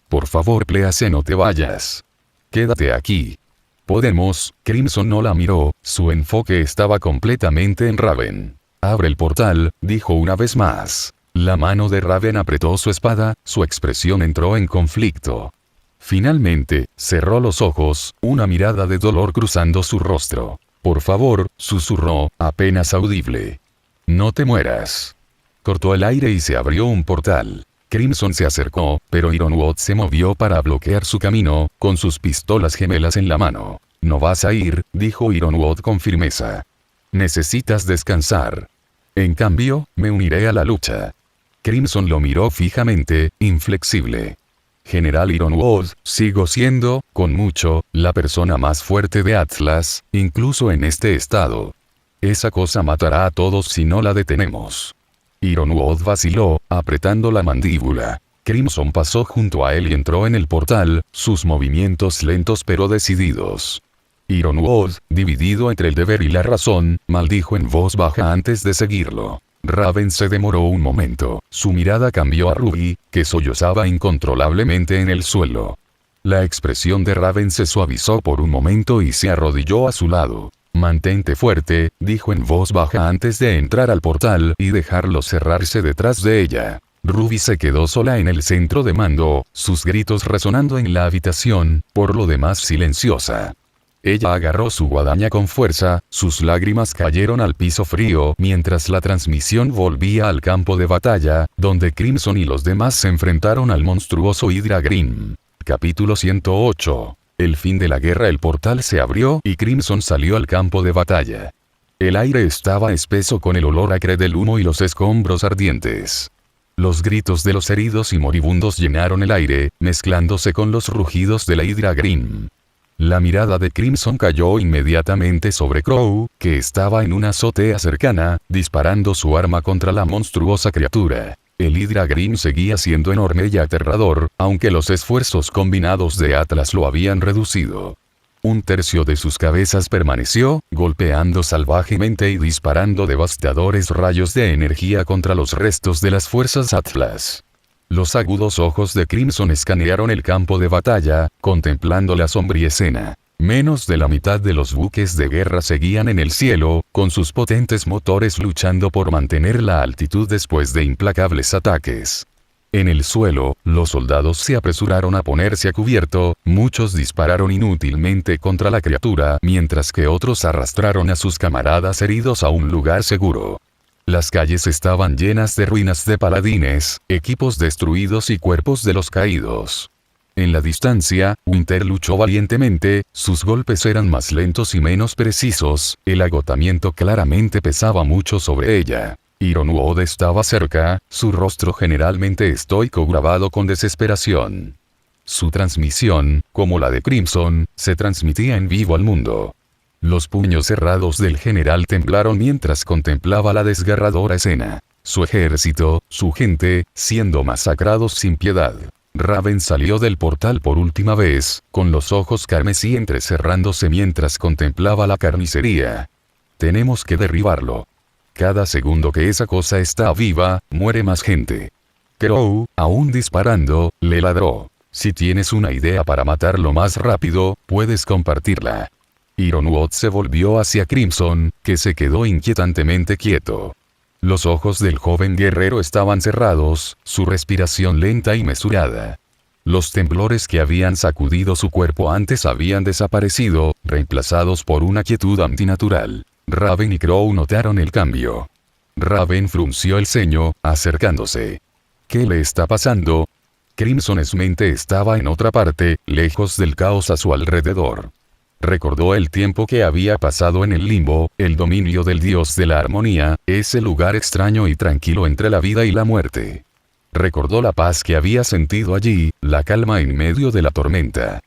«Por favor, Please, no te vayas. Quédate aquí». «Podemos», Crimson no la miró, su enfoque estaba completamente en Raven. «Abre el portal», dijo una vez más. La mano de Raven apretó su espada, su expresión entró en conflicto. Finalmente, cerró los ojos, una mirada de dolor cruzando su rostro. «Por favor», susurró, apenas audible. «No te mueras». Cortó el aire y se abrió un portal. Crimson se acercó, pero Ironwood se movió para bloquear su camino, con sus pistolas gemelas en la mano. «No vas a ir», dijo Ironwood con firmeza. «Necesitas descansar. En cambio, me uniré a la lucha». Crimson lo miró fijamente, inflexible. «General Ironwood, sigo siendo, con mucho, la persona más fuerte de Atlas, incluso en este estado. Esa cosa matará a todos si no la detenemos». Ironwood vaciló, apretando la mandíbula. Crimson pasó junto a él y entró en el portal, sus movimientos lentos pero decididos. Ironwood, dividido entre el deber y la razón, maldijo en voz baja antes de seguirlo. Raven se demoró un momento, su mirada cambió a Ruby, que sollozaba incontrolablemente en el suelo. La expresión de Raven se suavizó por un momento y se arrodilló a su lado. «Mantente fuerte», dijo en voz baja antes de entrar al portal y dejarlo cerrarse detrás de ella. Ruby se quedó sola en el centro de mando, sus gritos resonando en la habitación, por lo demás silenciosa. Ella agarró su guadaña con fuerza, sus lágrimas cayeron al piso frío mientras la transmisión volvía al campo de batalla, donde Crimson y los demás se enfrentaron al monstruoso Hydra Grim. Capítulo 108. El fin de la guerra. El portal se abrió y Crimson salió al campo de batalla. El aire estaba espeso con el olor acre del humo y los escombros ardientes. Los gritos de los heridos y moribundos llenaron el aire, mezclándose con los rugidos de la Hydra Grim. La mirada de Crimson cayó inmediatamente sobre Crow, que estaba en una azotea cercana, disparando su arma contra la monstruosa criatura. El Hydra Grim seguía siendo enorme y aterrador, aunque los esfuerzos combinados de Atlas lo habían reducido. Un tercio de sus cabezas permaneció, golpeando salvajemente y disparando devastadores rayos de energía contra los restos de las fuerzas Atlas. Los agudos ojos de Crimson escanearon el campo de batalla, contemplando la sombría escena. Menos de la mitad de los buques de guerra seguían en el cielo, con sus potentes motores luchando por mantener la altitud después de implacables ataques. En el suelo, los soldados se apresuraron a ponerse a cubierto, muchos dispararon inútilmente contra la criatura, mientras que otros arrastraron a sus camaradas heridos a un lugar seguro. Las calles estaban llenas de ruinas de paladines, equipos destruidos y cuerpos de los caídos. En la distancia, Winter luchó valientemente, sus golpes eran más lentos y menos precisos, el agotamiento claramente pesaba mucho sobre ella. Ironwood estaba cerca, su rostro generalmente estoico grabado con desesperación. Su transmisión, como la de Crimson, se transmitía en vivo al mundo. Los puños cerrados del general temblaron mientras contemplaba la desgarradora escena. Su ejército, su gente, siendo masacrados sin piedad. Raven salió del portal por última vez, con los ojos carmesí entrecerrándose mientras contemplaba la carnicería. Tenemos que derribarlo. Cada segundo que esa cosa está viva, muere más gente. Crow, aún disparando, le ladró. Si tienes una idea para matarlo más rápido, puedes compartirla. Ironwood se volvió hacia Crimson, que se quedó inquietantemente quieto. Los ojos del joven guerrero estaban cerrados, su respiración lenta y mesurada. Los temblores que habían sacudido su cuerpo antes habían desaparecido, reemplazados por una quietud antinatural. Raven y Crow notaron el cambio. Raven frunció el ceño, acercándose. ¿Qué le está pasando? Crimson's mente estaba en otra parte, lejos del caos a su alrededor. Recordó el tiempo que había pasado en el limbo, el dominio del dios de la armonía, ese lugar extraño y tranquilo entre la vida y la muerte. Recordó la paz que había sentido allí, la calma en medio de la tormenta.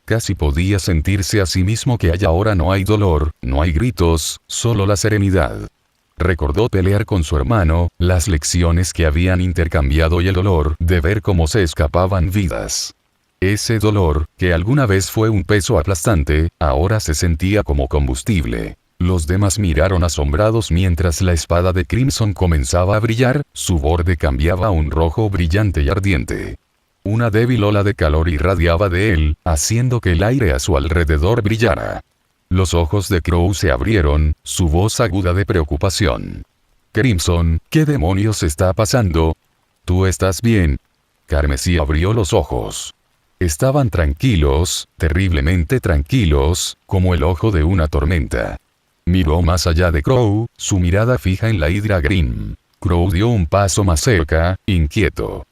Casi podía sentirse a sí mismo que allá ahora no hay dolor, no hay gritos, solo la serenidad. Recordó pelear con su hermano, las lecciones que habían intercambiado y el dolor de ver cómo se escapaban vidas. Ese dolor, que alguna vez fue un peso aplastante, ahora se sentía como combustible. Los demás miraron asombrados mientras la espada de Crimson comenzaba a brillar, su borde cambiaba a un rojo brillante y ardiente. Una débil ola de calor irradiaba de él, haciendo que el aire a su alrededor brillara. Los ojos de Crow se abrieron, su voz aguda de preocupación. Crimson, ¿qué demonios está pasando? ¿Tú estás bien? Carmesí abrió los ojos. Estaban tranquilos, terriblemente tranquilos, como el ojo de una tormenta. Miró más allá de Crow, su mirada fija en la Hydra Grim. Crow dio un paso más cerca, inquieto.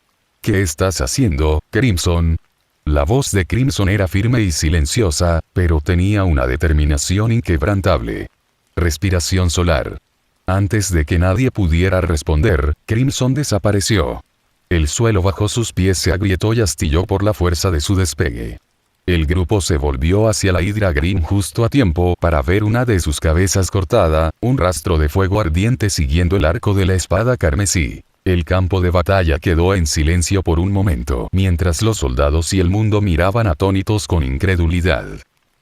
¿Qué estás haciendo, Crimson? La voz de Crimson era firme y silenciosa, pero tenía una determinación inquebrantable. Respiración solar. Antes de que nadie pudiera responder, Crimson desapareció. El suelo bajo sus pies se agrietó y astilló por la fuerza de su despegue. El grupo se volvió hacia la Hydra Grim justo a tiempo para ver una de sus cabezas cortada, un rastro de fuego ardiente siguiendo el arco de la espada carmesí. El campo de batalla quedó en silencio por un momento, mientras los soldados y el mundo miraban atónitos con incredulidad.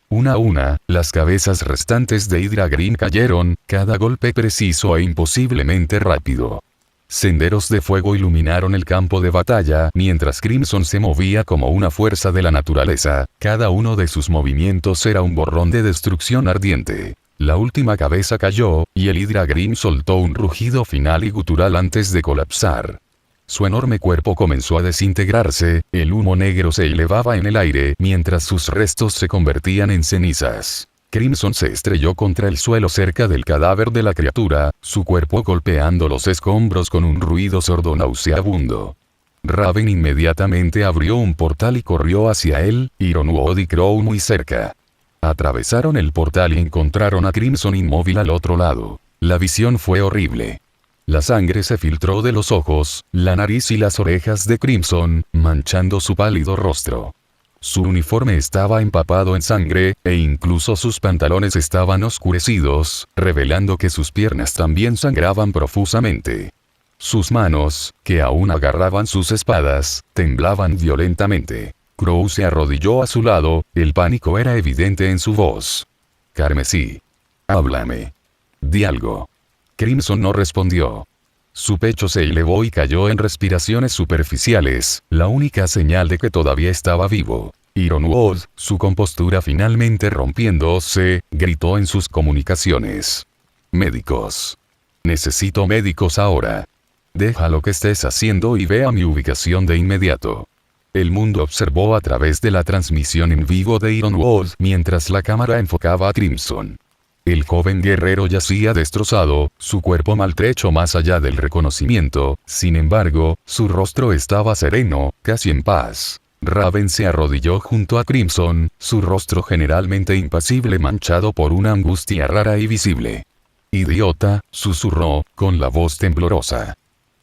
Una a una, las cabezas restantes de Hydra Grim cayeron, cada golpe preciso e imposiblemente rápido. Senderos de fuego iluminaron el campo de batalla, mientras Crimson se movía como una fuerza de la naturaleza, cada uno de sus movimientos era un borrón de destrucción ardiente. La última cabeza cayó, y el Hydra Grim soltó un rugido final y gutural antes de colapsar. Su enorme cuerpo comenzó a desintegrarse, el humo negro se elevaba en el aire, mientras sus restos se convertían en cenizas. Crimson se estrelló contra el suelo cerca del cadáver de la criatura, su cuerpo golpeando los escombros con un ruido sordo nauseabundo. Raven inmediatamente abrió un portal y corrió hacia él, Ironwood y Crow muy cerca. Atravesaron el portal y encontraron a Crimson inmóvil al otro lado. La visión fue horrible. La sangre se filtró de los ojos, la nariz y las orejas de Crimson, manchando su pálido rostro. Su uniforme estaba empapado en sangre, e incluso sus pantalones estaban oscurecidos, revelando que sus piernas también sangraban profusamente. Sus manos, que aún agarraban sus espadas, temblaban violentamente. Crow se arrodilló a su lado, el pánico era evidente en su voz. Carmesí. Háblame. Di algo. Crimson no respondió. Su pecho se elevó y cayó en respiraciones superficiales, la única señal de que todavía estaba vivo. Ironwood, su compostura finalmente rompiéndose, gritó en sus comunicaciones. Médicos. Necesito médicos ahora. Deja lo que estés haciendo y ve a mi ubicación de inmediato. El mundo observó a través de la transmisión en vivo de Ironwood mientras la cámara enfocaba a Crimson. El joven guerrero yacía destrozado, su cuerpo maltrecho más allá del reconocimiento, sin embargo, su rostro estaba sereno, casi en paz. Raven se arrodilló junto a Crimson, su rostro generalmente impasible manchado por una angustia rara y visible. Idiota, susurró, con la voz temblorosa.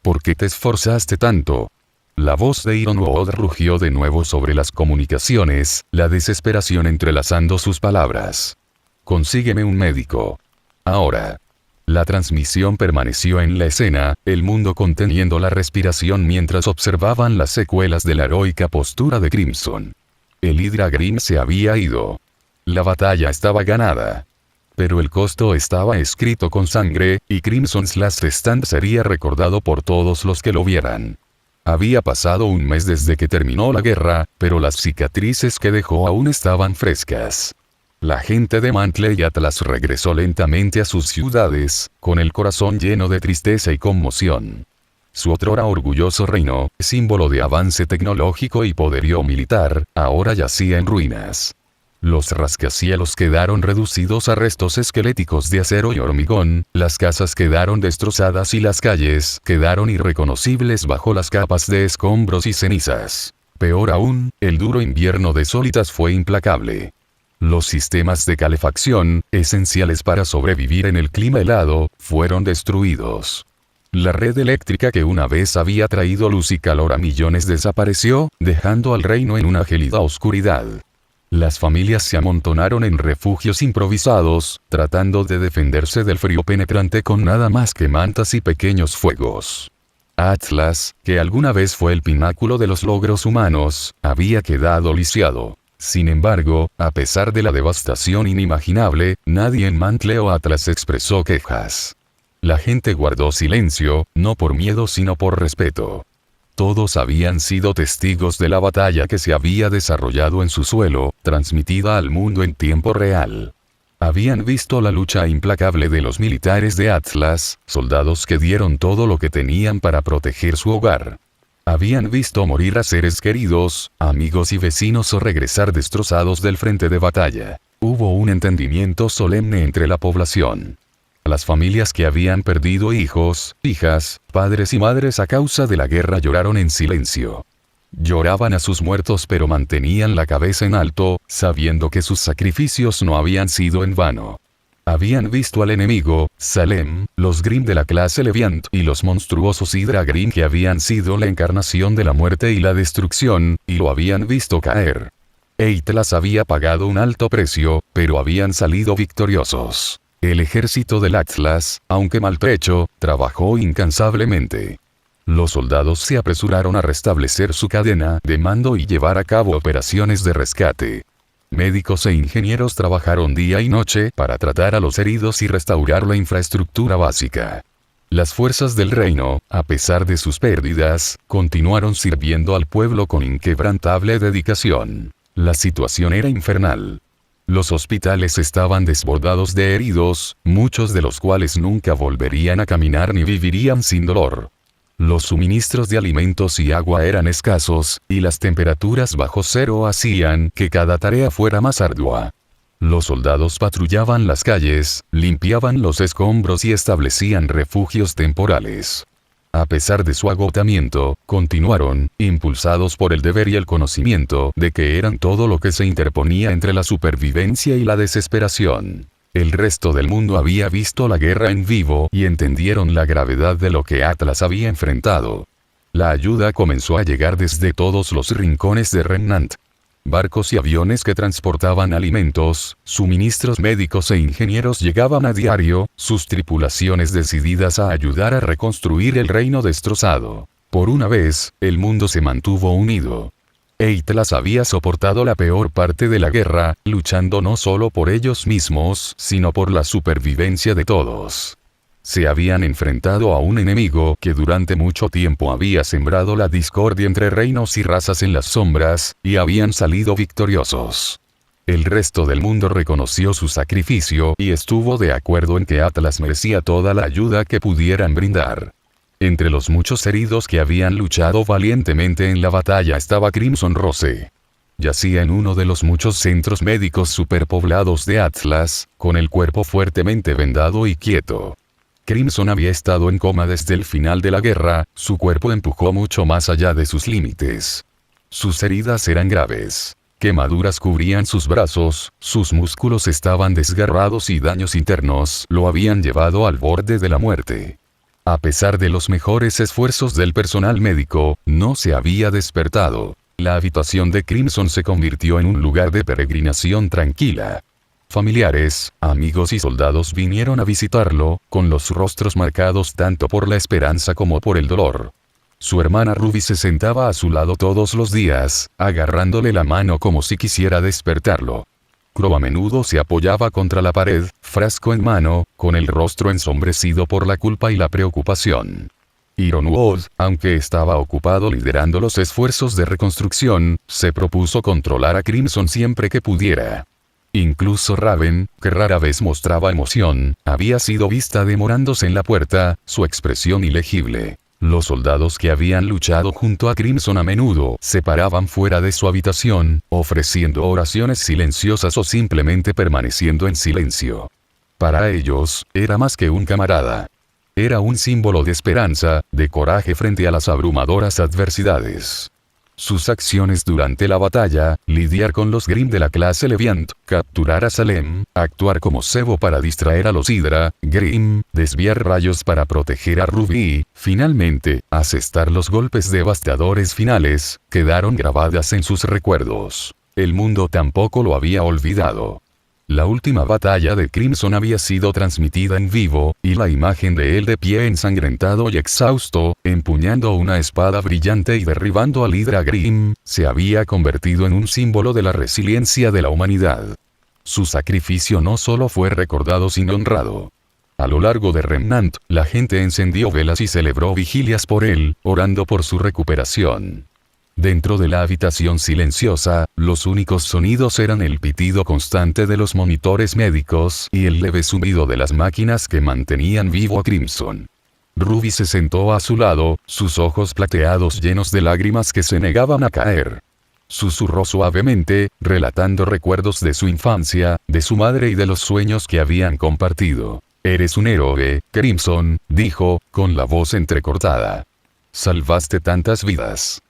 ¿Por qué te esforzaste tanto? La voz de Iron Wood rugió de nuevo sobre las comunicaciones, la desesperación entrelazando sus palabras. Consígueme un médico. Ahora. La transmisión permaneció en la escena, el mundo conteniendo la respiración mientras observaban las secuelas de la heroica postura de Crimson. El Hydra Grim se había ido. La batalla estaba ganada. Pero el costo estaba escrito con sangre, y Crimson's Last Stand sería recordado por todos los que lo vieran. Había pasado un mes desde que terminó la guerra, pero las cicatrices que dejó aún estaban frescas. La gente de Mantle y Atlas regresó lentamente a sus ciudades, con el corazón lleno de tristeza y conmoción. Su otrora orgulloso reino, símbolo de avance tecnológico y poderío militar, ahora yacía en ruinas. Los rascacielos quedaron reducidos a restos esqueléticos de acero y hormigón, las casas quedaron destrozadas y las calles quedaron irreconocibles bajo las capas de escombros y cenizas. Peor aún, el duro invierno de Solitas fue implacable. Los sistemas de calefacción, esenciales para sobrevivir en el clima helado, fueron destruidos. La red eléctrica que una vez había traído luz y calor a millones desapareció, dejando al reino en una gélida oscuridad. Las familias se amontonaron en refugios improvisados, tratando de defenderse del frío penetrante con nada más que mantas y pequeños fuegos. Atlas, que alguna vez fue el pináculo de los logros humanos, había quedado lisiado. Sin embargo, a pesar de la devastación inimaginable, nadie en Mantle o Atlas expresó quejas. La gente guardó silencio, no por miedo sino por respeto. Todos habían sido testigos de la batalla que se había desarrollado en su suelo, transmitida al mundo en tiempo real. Habían visto la lucha implacable de los militares de Atlas, soldados que dieron todo lo que tenían para proteger su hogar. Habían visto morir a seres queridos, amigos y vecinos o regresar destrozados del frente de batalla. Hubo un entendimiento solemne entre la población. Las familias que habían perdido hijos, hijas, padres y madres a causa de la guerra lloraron en silencio. Lloraban a sus muertos pero mantenían la cabeza en alto, sabiendo que sus sacrificios no habían sido en vano. Habían visto al enemigo, Salem, los Grimm de la clase Leviant y los monstruosos Hydra Grimm que habían sido la encarnación de la muerte y la destrucción, y lo habían visto caer. Atlas había pagado un alto precio, pero habían salido victoriosos. El ejército del Atlas, aunque maltrecho, trabajó incansablemente. Los soldados se apresuraron a restablecer su cadena de mando y llevar a cabo operaciones de rescate. Médicos e ingenieros trabajaron día y noche para tratar a los heridos y restaurar la infraestructura básica. Las fuerzas del reino, a pesar de sus pérdidas, continuaron sirviendo al pueblo con inquebrantable dedicación. La situación era infernal. Los hospitales estaban desbordados de heridos, muchos de los cuales nunca volverían a caminar ni vivirían sin dolor. Los suministros de alimentos y agua eran escasos, y las temperaturas bajo cero hacían que cada tarea fuera más ardua. Los soldados patrullaban las calles, limpiaban los escombros y establecían refugios temporales. A pesar de su agotamiento, continuaron, impulsados por el deber y el conocimiento de que eran todo lo que se interponía entre la supervivencia y la desesperación. El resto del mundo había visto la guerra en vivo y entendieron la gravedad de lo que Atlas había enfrentado. La ayuda comenzó a llegar desde todos los rincones de Remnant. Barcos y aviones que transportaban alimentos, suministros médicos e ingenieros llegaban a diario, sus tripulaciones decididas a ayudar a reconstruir el reino destrozado. Por una vez, el mundo se mantuvo unido. Atlas había soportado la peor parte de la guerra, luchando no solo por ellos mismos, sino por la supervivencia de todos. Se habían enfrentado a un enemigo que durante mucho tiempo había sembrado la discordia entre reinos y razas en las sombras, y habían salido victoriosos. El resto del mundo reconoció su sacrificio y estuvo de acuerdo en que Atlas merecía toda la ayuda que pudieran brindar. Entre los muchos heridos que habían luchado valientemente en la batalla estaba Crimson Rose. Yacía en uno de los muchos centros médicos superpoblados de Atlas, con el cuerpo fuertemente vendado y quieto. Crimson había estado en coma desde el final de la guerra, su cuerpo empujó mucho más allá de sus límites. Sus heridas eran graves. Quemaduras cubrían sus brazos, sus músculos estaban desgarrados y daños internos lo habían llevado al borde de la muerte. A pesar de los mejores esfuerzos del personal médico, no se había despertado. La habitación de Crimson se convirtió en un lugar de peregrinación tranquila. Familiares, amigos y soldados vinieron a visitarlo, con los rostros marcados tanto por la esperanza como por el dolor. Su hermana Ruby se sentaba a su lado todos los días, agarrándole la mano como si quisiera despertarlo. Crow a menudo se apoyaba contra la pared, frasco en mano, con el rostro ensombrecido por la culpa y la preocupación. Ironwood, aunque estaba ocupado liderando los esfuerzos de reconstrucción, se propuso controlar a Crimson siempre que pudiera. Incluso Raven, que rara vez mostraba emoción, había sido vista demorándose en la puerta, su expresión ilegible. Los soldados que habían luchado junto a Crimson a menudo se paraban fuera de su habitación, ofreciendo oraciones silenciosas o simplemente permaneciendo en silencio. Para ellos, era más que un camarada. Era un símbolo de esperanza, de coraje frente a las abrumadoras adversidades. Sus acciones durante la batalla, lidiar con los Grimm de la clase Leviant, capturar a Salem, actuar como cebo para distraer a los Hydra, Grimm, desviar rayos para proteger a Ruby, finalmente, asestar los golpes devastadores finales, quedaron grabadas en sus recuerdos. El mundo tampoco lo había olvidado. La última batalla de Crimson había sido transmitida en vivo, y la imagen de él de pie ensangrentado y exhausto, empuñando una espada brillante y derribando al Hydra Grimm, se había convertido en un símbolo de la resiliencia de la humanidad. Su sacrificio no solo fue recordado sino honrado. A lo largo de Remnant, la gente encendió velas y celebró vigilias por él, orando por su recuperación. Dentro de la habitación silenciosa, los únicos sonidos eran el pitido constante de los monitores médicos y el leve zumbido de las máquinas que mantenían vivo a Crimson. Ruby se sentó a su lado, sus ojos plateados llenos de lágrimas que se negaban a caer. Susurró suavemente, relatando recuerdos de su infancia, de su madre y de los sueños que habían compartido. «Eres un héroe, Crimson», dijo, con la voz entrecortada. «Salvaste tantas vidas.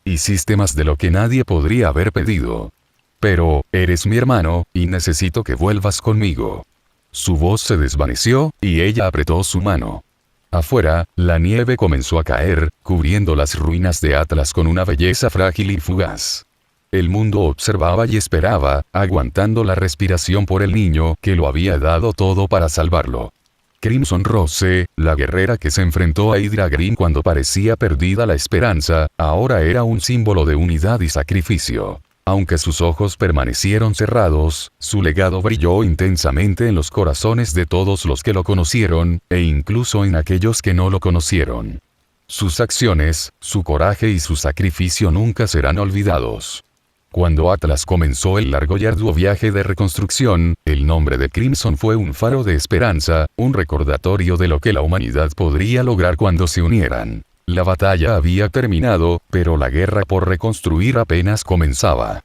Hiciste más de lo que nadie podría haber pedido. Pero, eres mi hermano, y necesito que vuelvas conmigo». Su voz se desvaneció, y ella apretó su mano. Afuera, la nieve comenzó a caer, cubriendo las ruinas de Atlas con una belleza frágil y fugaz. El mundo observaba y esperaba, aguantando la respiración por el niño que lo había dado todo para salvarlo. Crimson Rose, la guerrera que se enfrentó a Hydra Grimm cuando parecía perdida la esperanza, ahora era un símbolo de unidad y sacrificio. Aunque sus ojos permanecieron cerrados, su legado brilló intensamente en los corazones de todos los que lo conocieron, e incluso en aquellos que no lo conocieron. Sus acciones, su coraje y su sacrificio nunca serán olvidados. Cuando Atlas comenzó el largo y arduo viaje de reconstrucción, el nombre de Crimson fue un faro de esperanza, un recordatorio de lo que la humanidad podría lograr cuando se unieran. La batalla había terminado, pero la guerra por reconstruir apenas comenzaba.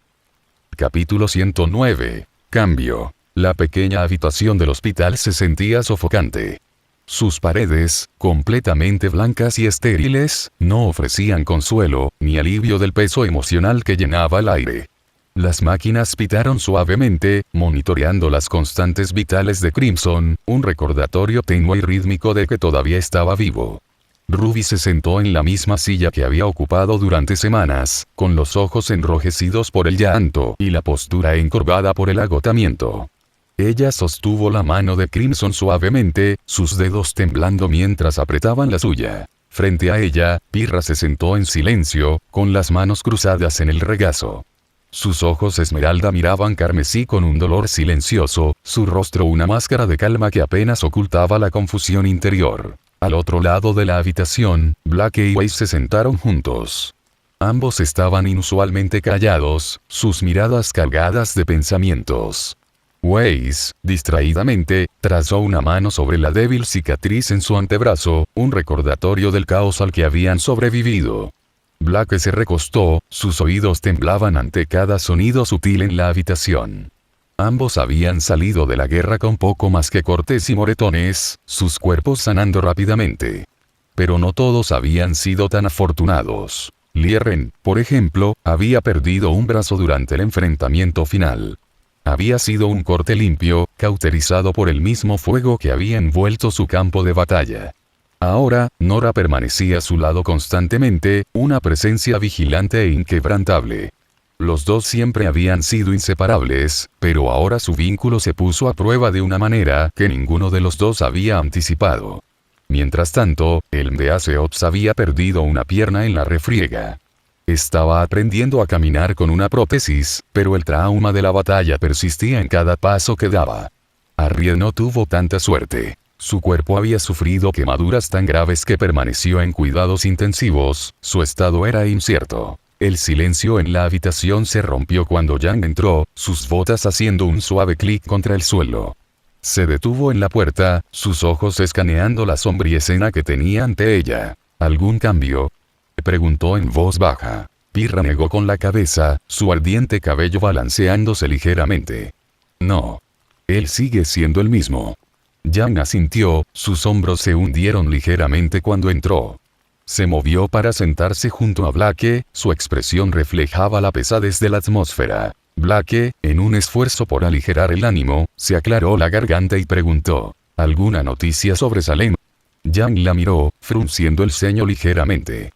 Capítulo 109. Cambio. La pequeña habitación del hospital se sentía sofocante. Sus paredes, completamente blancas y estériles, no ofrecían consuelo, ni alivio del peso emocional que llenaba el aire. Las máquinas pitaron suavemente, monitoreando las constantes vitales de Crimson, un recordatorio tenue y rítmico de que todavía estaba vivo. Ruby se sentó en la misma silla que había ocupado durante semanas, con los ojos enrojecidos por el llanto y la postura encorvada por el agotamiento. Ella sostuvo la mano de Crimson suavemente, sus dedos temblando mientras apretaban la suya. Frente a ella, Pirra se sentó en silencio, con las manos cruzadas en el regazo. Sus ojos esmeralda miraban carmesí con un dolor silencioso, su rostro una máscara de calma que apenas ocultaba la confusión interior. Al otro lado de la habitación, Black y Weiss se sentaron juntos. Ambos estaban inusualmente callados, sus miradas cargadas de pensamientos. Weiss, distraídamente, trazó una mano sobre la débil cicatriz en su antebrazo, un recordatorio del caos al que habían sobrevivido. Black se recostó, sus oídos temblaban ante cada sonido sutil en la habitación. Ambos habían salido de la guerra con poco más que cortes y moretones, sus cuerpos sanando rápidamente. Pero no todos habían sido tan afortunados. Lieren, por ejemplo, había perdido un brazo durante el enfrentamiento final. Había sido un corte limpio, cauterizado por el mismo fuego que había envuelto su campo de batalla. Ahora, Nora permanecía a su lado constantemente, una presencia vigilante e inquebrantable. Los dos siempre habían sido inseparables, pero ahora su vínculo se puso a prueba de una manera que ninguno de los dos había anticipado. Mientras tanto, el Mbeaseops había perdido una pierna en la refriega. Estaba aprendiendo a caminar con una prótesis, pero el trauma de la batalla persistía en cada paso que daba. Arrie no tuvo tanta suerte. Su cuerpo había sufrido quemaduras tan graves que permaneció en cuidados intensivos, su estado era incierto. El silencio en la habitación se rompió cuando Yang entró, sus botas haciendo un suave clic contra el suelo. Se detuvo en la puerta, sus ojos escaneando la sombría escena que tenía ante ella. ¿Algún cambio?, preguntó en voz baja. Pirra negó con la cabeza, su ardiente cabello balanceándose ligeramente. No. Él sigue siendo el mismo. Yang asintió, sus hombros se hundieron ligeramente cuando entró. Se movió para sentarse junto a Blake, su expresión reflejaba la pesadez de la atmósfera. Blake, en un esfuerzo por aligerar el ánimo, se aclaró la garganta y preguntó, ¿alguna noticia sobre Salem? Yang la miró, frunciendo el ceño ligeramente.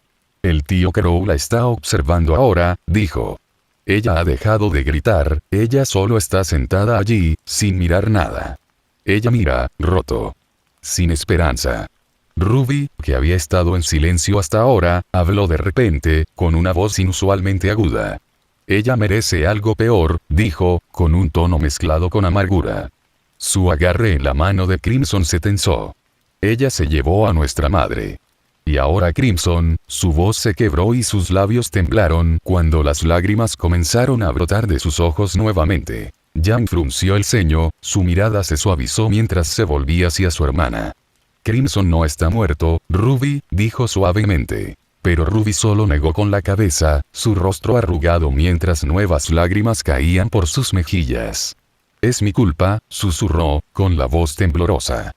El tío Crow la está observando ahora, dijo. Ella ha dejado de gritar, ella solo está sentada allí, sin mirar nada. Ella mira, roto. Sin esperanza. Ruby, que había estado en silencio hasta ahora, habló de repente, con una voz inusualmente aguda. Ella merece algo peor, dijo, con un tono mezclado con amargura. Su agarre en la mano de Crimson se tensó. Ella se llevó a nuestra madre. Y ahora Crimson, su voz se quebró y sus labios temblaron cuando las lágrimas comenzaron a brotar de sus ojos nuevamente. Yang frunció el ceño, su mirada se suavizó mientras se volvía hacia su hermana. Crimson no está muerto, Ruby, dijo suavemente. Pero Ruby solo negó con la cabeza, su rostro arrugado mientras nuevas lágrimas caían por sus mejillas. Es mi culpa, susurró, con la voz temblorosa.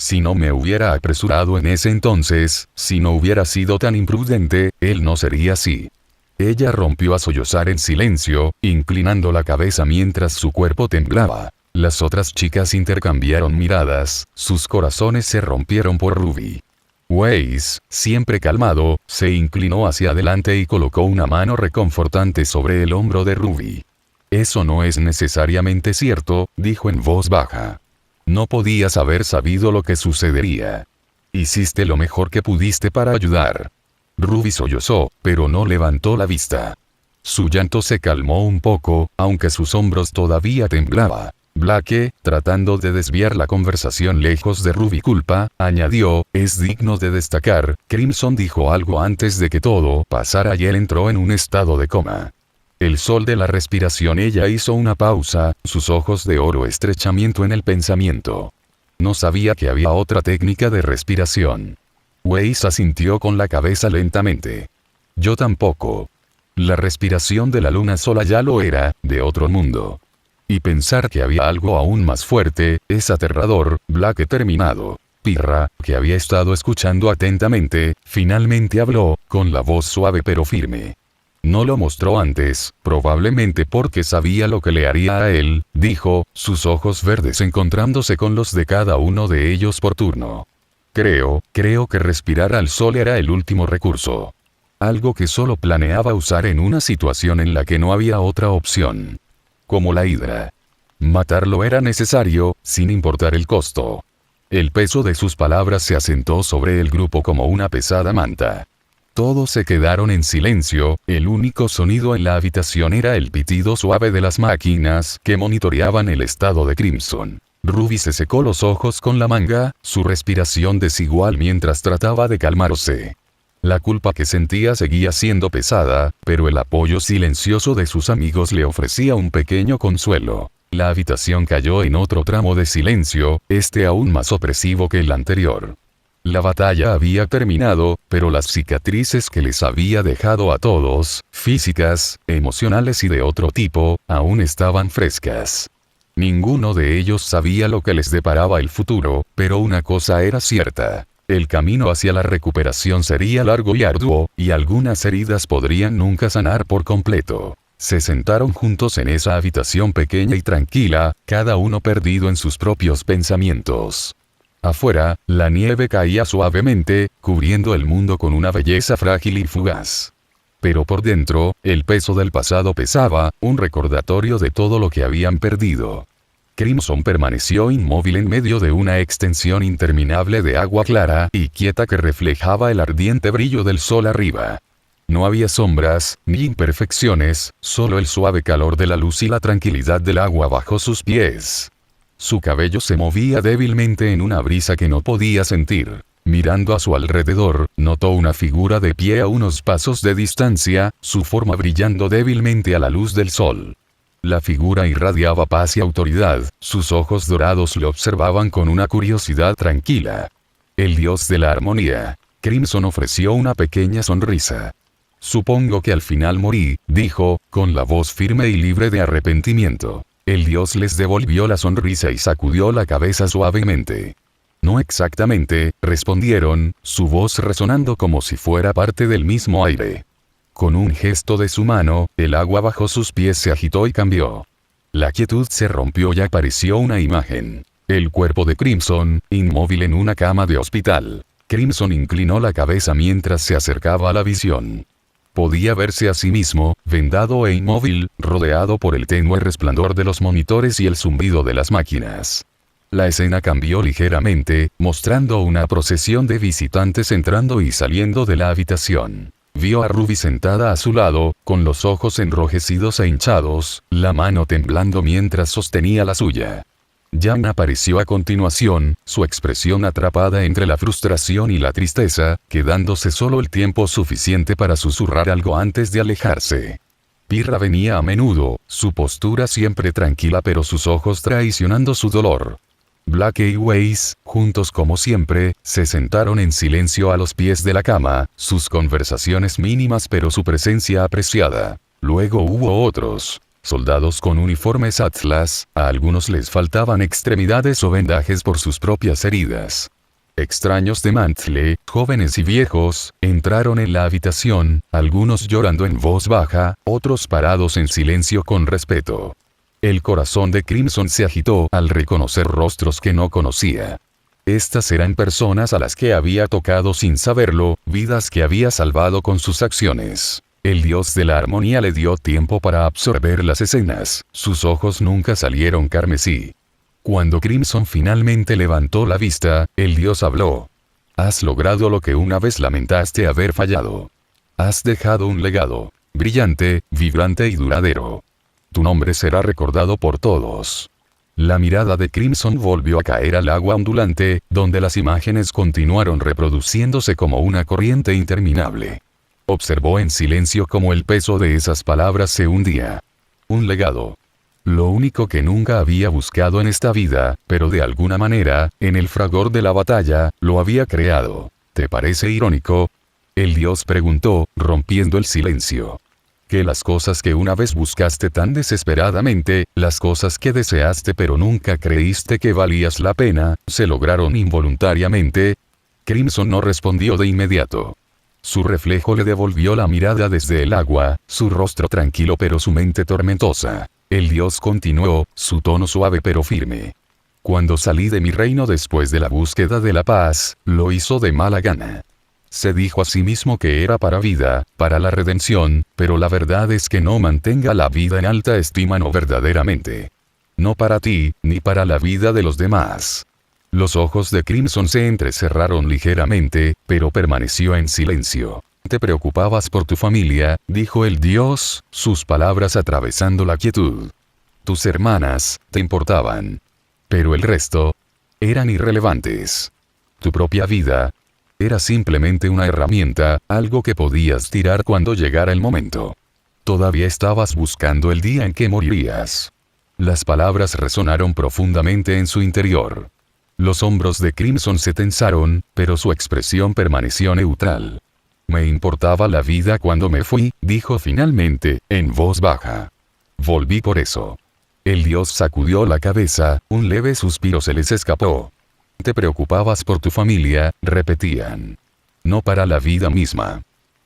Si no me hubiera apresurado en ese entonces, si no hubiera sido tan imprudente, él no sería así. Ella rompió a sollozar en silencio, inclinando la cabeza mientras su cuerpo temblaba. Las otras chicas intercambiaron miradas, sus corazones se rompieron por Ruby. Weiss, siempre calmado, se inclinó hacia adelante y colocó una mano reconfortante sobre el hombro de Ruby. Eso no es necesariamente cierto, dijo en voz baja. No podías haber sabido lo que sucedería. Hiciste lo mejor que pudiste para ayudar. Ruby sollozó, pero no levantó la vista. Su llanto se calmó un poco, aunque sus hombros todavía temblaban. Blake, tratando de desviar la conversación lejos de Ruby culpa, añadió, es digno de destacar, Crimson dijo algo antes de que todo pasara y él entró en un estado de coma. El sol de la respiración. Ella hizo una pausa, sus ojos de oro estrechamiento en el pensamiento. No sabía que había otra técnica de respiración. Weiss asintió con la cabeza lentamente. Yo tampoco. La respiración de la luna sola ya lo era, de otro mundo. Y pensar que había algo aún más fuerte, es aterrador. Blake terminado. Pirra, que había estado escuchando atentamente, finalmente habló, con la voz suave pero firme. No lo mostró antes, probablemente porque sabía lo que le haría a él, dijo, sus ojos verdes encontrándose con los de cada uno de ellos por turno. Creo que respirar al sol era el último recurso. Algo que solo planeaba usar en una situación en la que no había otra opción. Como la hidra. Matarlo era necesario, sin importar el costo. El peso de sus palabras se asentó sobre el grupo como una pesada manta. Todos se quedaron en silencio, el único sonido en la habitación era el pitido suave de las máquinas que monitoreaban el estado de Crimson. Ruby se secó los ojos con la manga, su respiración desigual mientras trataba de calmarse. La culpa que sentía seguía siendo pesada, pero el apoyo silencioso de sus amigos le ofrecía un pequeño consuelo. La habitación cayó en otro tramo de silencio, aún más opresivo que el anterior. La batalla había terminado, pero las cicatrices que les había dejado a todos, físicas, emocionales y de otro tipo, aún estaban frescas. Ninguno de ellos sabía lo que les deparaba el futuro, pero una cosa era cierta. El camino hacia la recuperación sería largo y arduo, y algunas heridas podrían nunca sanar por completo. Se sentaron juntos en esa habitación pequeña y tranquila, cada uno perdido en sus propios pensamientos. Afuera, la nieve caía suavemente, cubriendo el mundo con una belleza frágil y fugaz. Pero por dentro, el peso del pasado pesaba, un recordatorio de todo lo que habían perdido. Crimson permaneció inmóvil en medio de una extensión interminable de agua clara y quieta que reflejaba el ardiente brillo del sol arriba. No había sombras, ni imperfecciones, solo el suave calor de la luz y la tranquilidad del agua bajo sus pies. Su cabello se movía débilmente en una brisa que no podía sentir. Mirando a su alrededor, notó una figura de pie a unos pasos de distancia, su forma brillando débilmente a la luz del sol. La figura irradiaba paz y autoridad, sus ojos dorados lo observaban con una curiosidad tranquila. El dios de la armonía. Crimson ofreció una pequeña sonrisa. Supongo que al final morí, dijo, con la voz firme y libre de arrepentimiento. El dios les devolvió la sonrisa y sacudió la cabeza suavemente. No exactamente, respondieron, su voz resonando como si fuera parte del mismo aire. Con un gesto de su mano, el agua bajo sus pies se agitó y cambió. La quietud se rompió y apareció una imagen. El cuerpo de Crimson, inmóvil en una cama de hospital. Crimson inclinó la cabeza mientras se acercaba a la visión. Podía verse a sí mismo, vendado e inmóvil, rodeado por el tenue resplandor de los monitores y el zumbido de las máquinas. La escena cambió ligeramente, mostrando una procesión de visitantes entrando y saliendo de la habitación. Vio a Ruby sentada a su lado, con los ojos enrojecidos e hinchados, la mano temblando mientras sostenía la suya. Jan apareció a continuación, su expresión atrapada entre la frustración y la tristeza, quedándose solo el tiempo suficiente para susurrar algo antes de alejarse. Pirra venía a menudo, su postura siempre tranquila pero sus ojos traicionando su dolor. Black y Weiss, juntos como siempre, se sentaron en silencio a los pies de la cama, sus conversaciones mínimas pero su presencia apreciada. Luego hubo otros. Soldados con uniformes Atlas, a algunos les faltaban extremidades o vendajes por sus propias heridas. Extraños de Mantle, jóvenes y viejos, entraron en la habitación, algunos llorando en voz baja, otros parados en silencio con respeto. El corazón de Crimson se agitó al reconocer rostros que no conocía. Estas eran personas a las que había tocado sin saberlo, vidas que había salvado con sus acciones. El dios de la armonía le dio tiempo para absorber las escenas, sus ojos nunca salieron carmesí. Cuando Crimson finalmente levantó la vista, el dios habló. Has logrado lo que una vez lamentaste haber fallado. Has dejado un legado, brillante, vibrante y duradero. Tu nombre será recordado por todos. La mirada de Crimson volvió a caer al agua ondulante, donde las imágenes continuaron reproduciéndose como una corriente interminable. Observó en silencio cómo el peso de esas palabras se hundía. Un legado. Lo único que nunca había buscado en esta vida, pero de alguna manera, en el fragor de la batalla, lo había creado. ¿Te parece irónico? El dios preguntó, rompiendo el silencio. Que las cosas que una vez buscaste tan desesperadamente, las cosas que deseaste pero nunca creíste que valías la pena, se lograron involuntariamente. Crimson no respondió de inmediato. Su reflejo le devolvió la mirada desde el agua, su rostro tranquilo pero su mente tormentosa. El dios continuó, su tono suave pero firme. Cuando salí de mi reino después de la búsqueda de la paz, lo hizo de mala gana. Se dijo a sí mismo que era para vida, para la redención, pero la verdad es que no mantenga la vida en alta estima no verdaderamente. No para ti, ni para la vida de los demás. Los ojos de Crimson se entrecerraron ligeramente, pero permaneció en silencio. Te preocupabas por tu familia, dijo el dios, sus palabras atravesando la quietud. Tus hermanas, te importaban. Pero el resto, eran irrelevantes. Tu propia vida, era simplemente una herramienta, algo que podías tirar cuando llegara el momento. Todavía estabas buscando el día en que morirías. Las palabras resonaron profundamente en su interior. Los hombros de Crimson se tensaron, pero su expresión permaneció neutral. Me importaba la vida cuando me fui, dijo finalmente, en voz baja. Volví por eso. El dios sacudió la cabeza, un leve suspiro se les escapó. Te preocupabas por tu familia, repetían. No para la vida misma.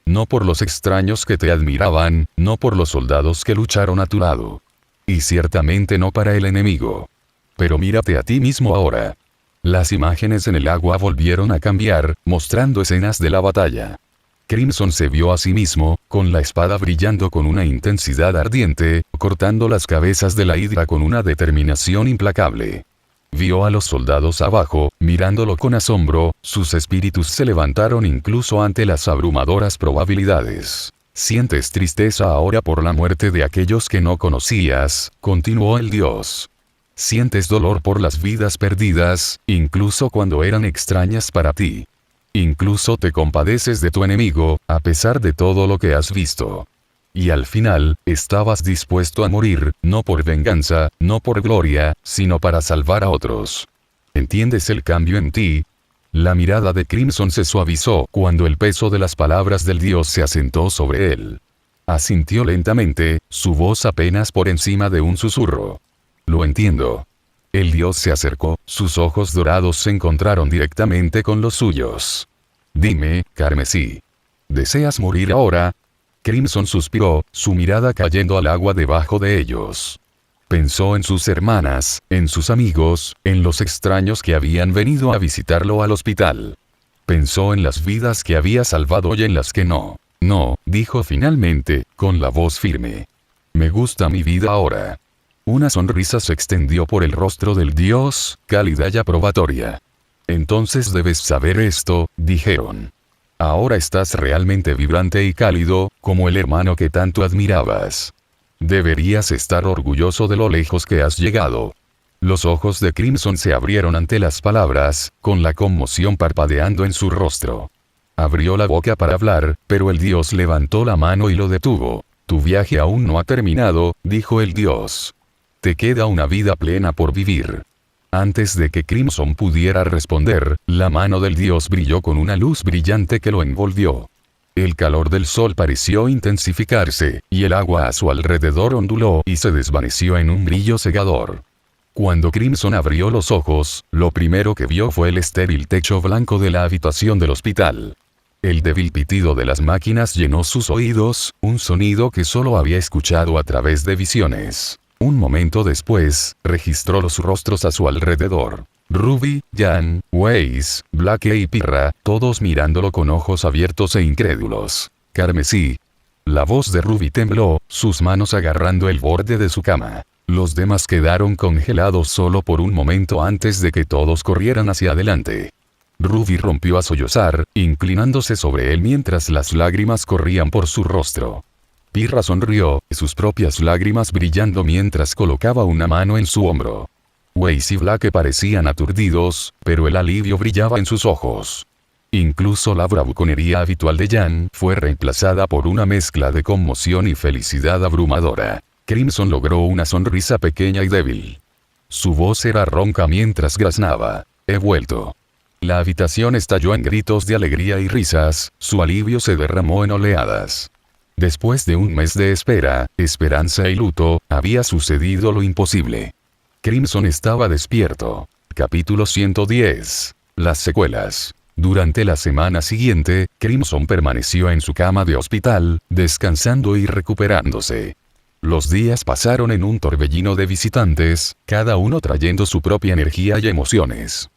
No por los extraños que te admiraban, no por los soldados que lucharon a tu lado. Y ciertamente no para el enemigo. Pero mírate a ti mismo ahora. Las imágenes en el agua volvieron a cambiar, mostrando escenas de la batalla. Crimson se vio a sí mismo, con la espada brillando con una intensidad ardiente, cortando las cabezas de la hidra con una determinación implacable. Vio a los soldados abajo, mirándolo con asombro, sus espíritus se levantaron incluso ante las abrumadoras probabilidades. «Sientes tristeza ahora por la muerte de aquellos que no conocías», continuó el dios. «Sientes dolor por las vidas perdidas, incluso cuando eran extrañas para ti. Incluso te compadeces de tu enemigo, a pesar de todo lo que has visto. Y al final, estabas dispuesto a morir, no por venganza, no por gloria, sino para salvar a otros. ¿Entiendes el cambio en ti?» La mirada de Crimson se suavizó cuando el peso de las palabras del dios se asentó sobre él. Asintió lentamente, su voz apenas por encima de un susurro. «Lo entiendo». El dios se acercó, sus ojos dorados se encontraron directamente con los suyos. «Dime, Carmesí. ¿Deseas morir ahora?» Crimson suspiró, su mirada cayendo al agua debajo de ellos. Pensó en sus hermanas, en sus amigos, en los extraños que habían venido a visitarlo al hospital. Pensó en las vidas que había salvado y en las que no. «No», dijo finalmente, con la voz firme. «Me gusta mi vida ahora». Una sonrisa se extendió por el rostro del dios, cálida y aprobatoria. «Entonces debes saber esto», dijeron. «Ahora estás realmente vibrante y cálido, como el hermano que tanto admirabas. Deberías estar orgulloso de lo lejos que has llegado». Los ojos de Crimson se abrieron ante las palabras, con la conmoción parpadeando en su rostro. Abrió la boca para hablar, pero el dios levantó la mano y lo detuvo. «Tu viaje aún no ha terminado», dijo el dios. «Te queda una vida plena por vivir». Antes de que Crimson pudiera responder, la mano del dios brilló con una luz brillante que lo envolvió. El calor del sol pareció intensificarse, y el agua a su alrededor onduló y se desvaneció en un brillo cegador. Cuando Crimson abrió los ojos, lo primero que vio fue el estéril techo blanco de la habitación del hospital. El débil pitido de las máquinas llenó sus oídos, un sonido que solo había escuchado a través de visiones. Un momento después, registró los rostros a su alrededor. Ruby, Jan, Weiss, Blake y Pirra, todos mirándolo con ojos abiertos e incrédulos. «Carmesí». La voz de Ruby tembló, sus manos agarrando el borde de su cama. Los demás quedaron congelados solo por un momento antes de que todos corrieran hacia adelante. Ruby rompió a sollozar, inclinándose sobre él mientras las lágrimas corrían por su rostro. Pirra sonrió, sus propias lágrimas brillando mientras colocaba una mano en su hombro. Weiss y Blake parecían aturdidos, pero el alivio brillaba en sus ojos. Incluso la bravuconería habitual de Jan fue reemplazada por una mezcla de conmoción y felicidad abrumadora. Crimson logró una sonrisa pequeña y débil. Su voz era ronca mientras graznaba. «He vuelto». La habitación estalló en gritos de alegría y risas, su alivio se derramó en oleadas. Después de un mes de espera, esperanza y luto, había sucedido lo imposible. Crimson estaba despierto. Capítulo 110. Las secuelas. Durante la semana siguiente, Crimson permaneció en su cama de hospital, descansando y recuperándose. Los días pasaron en un torbellino de visitantes, cada uno trayendo su propia energía y emociones.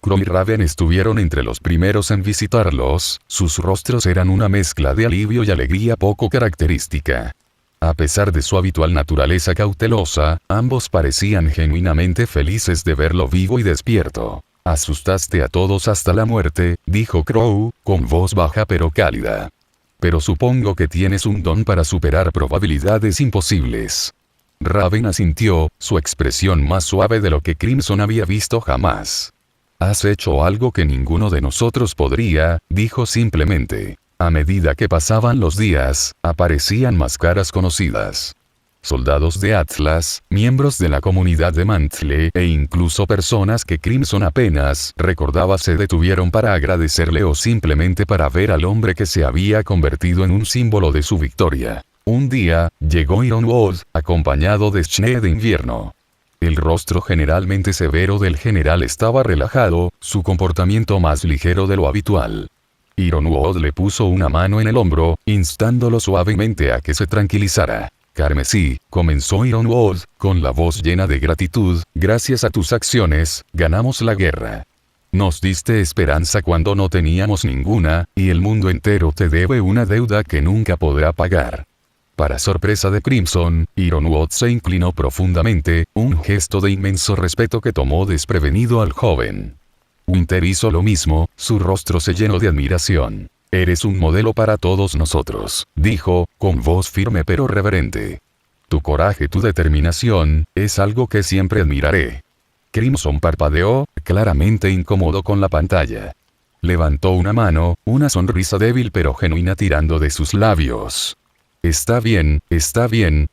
Crow y Raven estuvieron entre los primeros en visitarlos, sus rostros eran una mezcla de alivio y alegría poco característica. A pesar de su habitual naturaleza cautelosa, ambos parecían genuinamente felices de verlo vivo y despierto. «Asustaste a todos hasta la muerte», dijo Crow, con voz baja pero cálida. «Pero supongo que tienes un don para superar probabilidades imposibles». Raven asintió, su expresión más suave de lo que Crimson había visto jamás. «Has hecho algo que ninguno de nosotros podría», dijo simplemente. A medida que pasaban los días, aparecían más caras conocidas. Soldados de Atlas, miembros de la comunidad de Mantle e incluso personas que Crimson apenas recordaba se detuvieron para agradecerle o simplemente para ver al hombre que se había convertido en un símbolo de su victoria. Un día, llegó Ironwood, acompañado de Schnee de invierno. El rostro generalmente severo del general estaba relajado, su comportamiento más ligero de lo habitual. Ironwood le puso una mano en el hombro, instándolo suavemente a que se tranquilizara. Carmesí, comenzó Ironwood, con la voz llena de gratitud, gracias a tus acciones, ganamos la guerra. Nos diste esperanza cuando no teníamos ninguna, y el mundo entero te debe una deuda que nunca podrá pagar. Para sorpresa de Crimson, Ironwood se inclinó profundamente, un gesto de inmenso respeto que tomó desprevenido al joven. Winter hizo lo mismo, su rostro se llenó de admiración. Eres un modelo para todos nosotros, dijo, con voz firme pero reverente. Tu coraje, tu determinación, es algo que siempre admiraré. Crimson parpadeó, claramente incómodo con la pantalla. Levantó una mano, una sonrisa débil pero genuina tirando de sus labios. Está bien,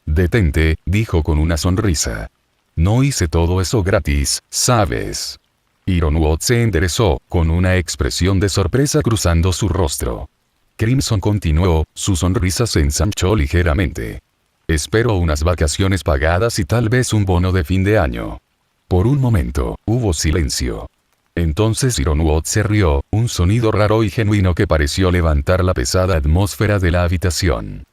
detente, dijo con una sonrisa. No hice todo eso gratis, ¿sabes? Ironwood se enderezó, con una expresión de sorpresa cruzando su rostro. Crimson continuó, su sonrisa se ensanchó ligeramente. Espero unas vacaciones pagadas y tal vez un bono de fin de año. Por un momento, hubo silencio. Entonces Ironwood se rió, un sonido raro y genuino que pareció levantar la pesada atmósfera de la habitación.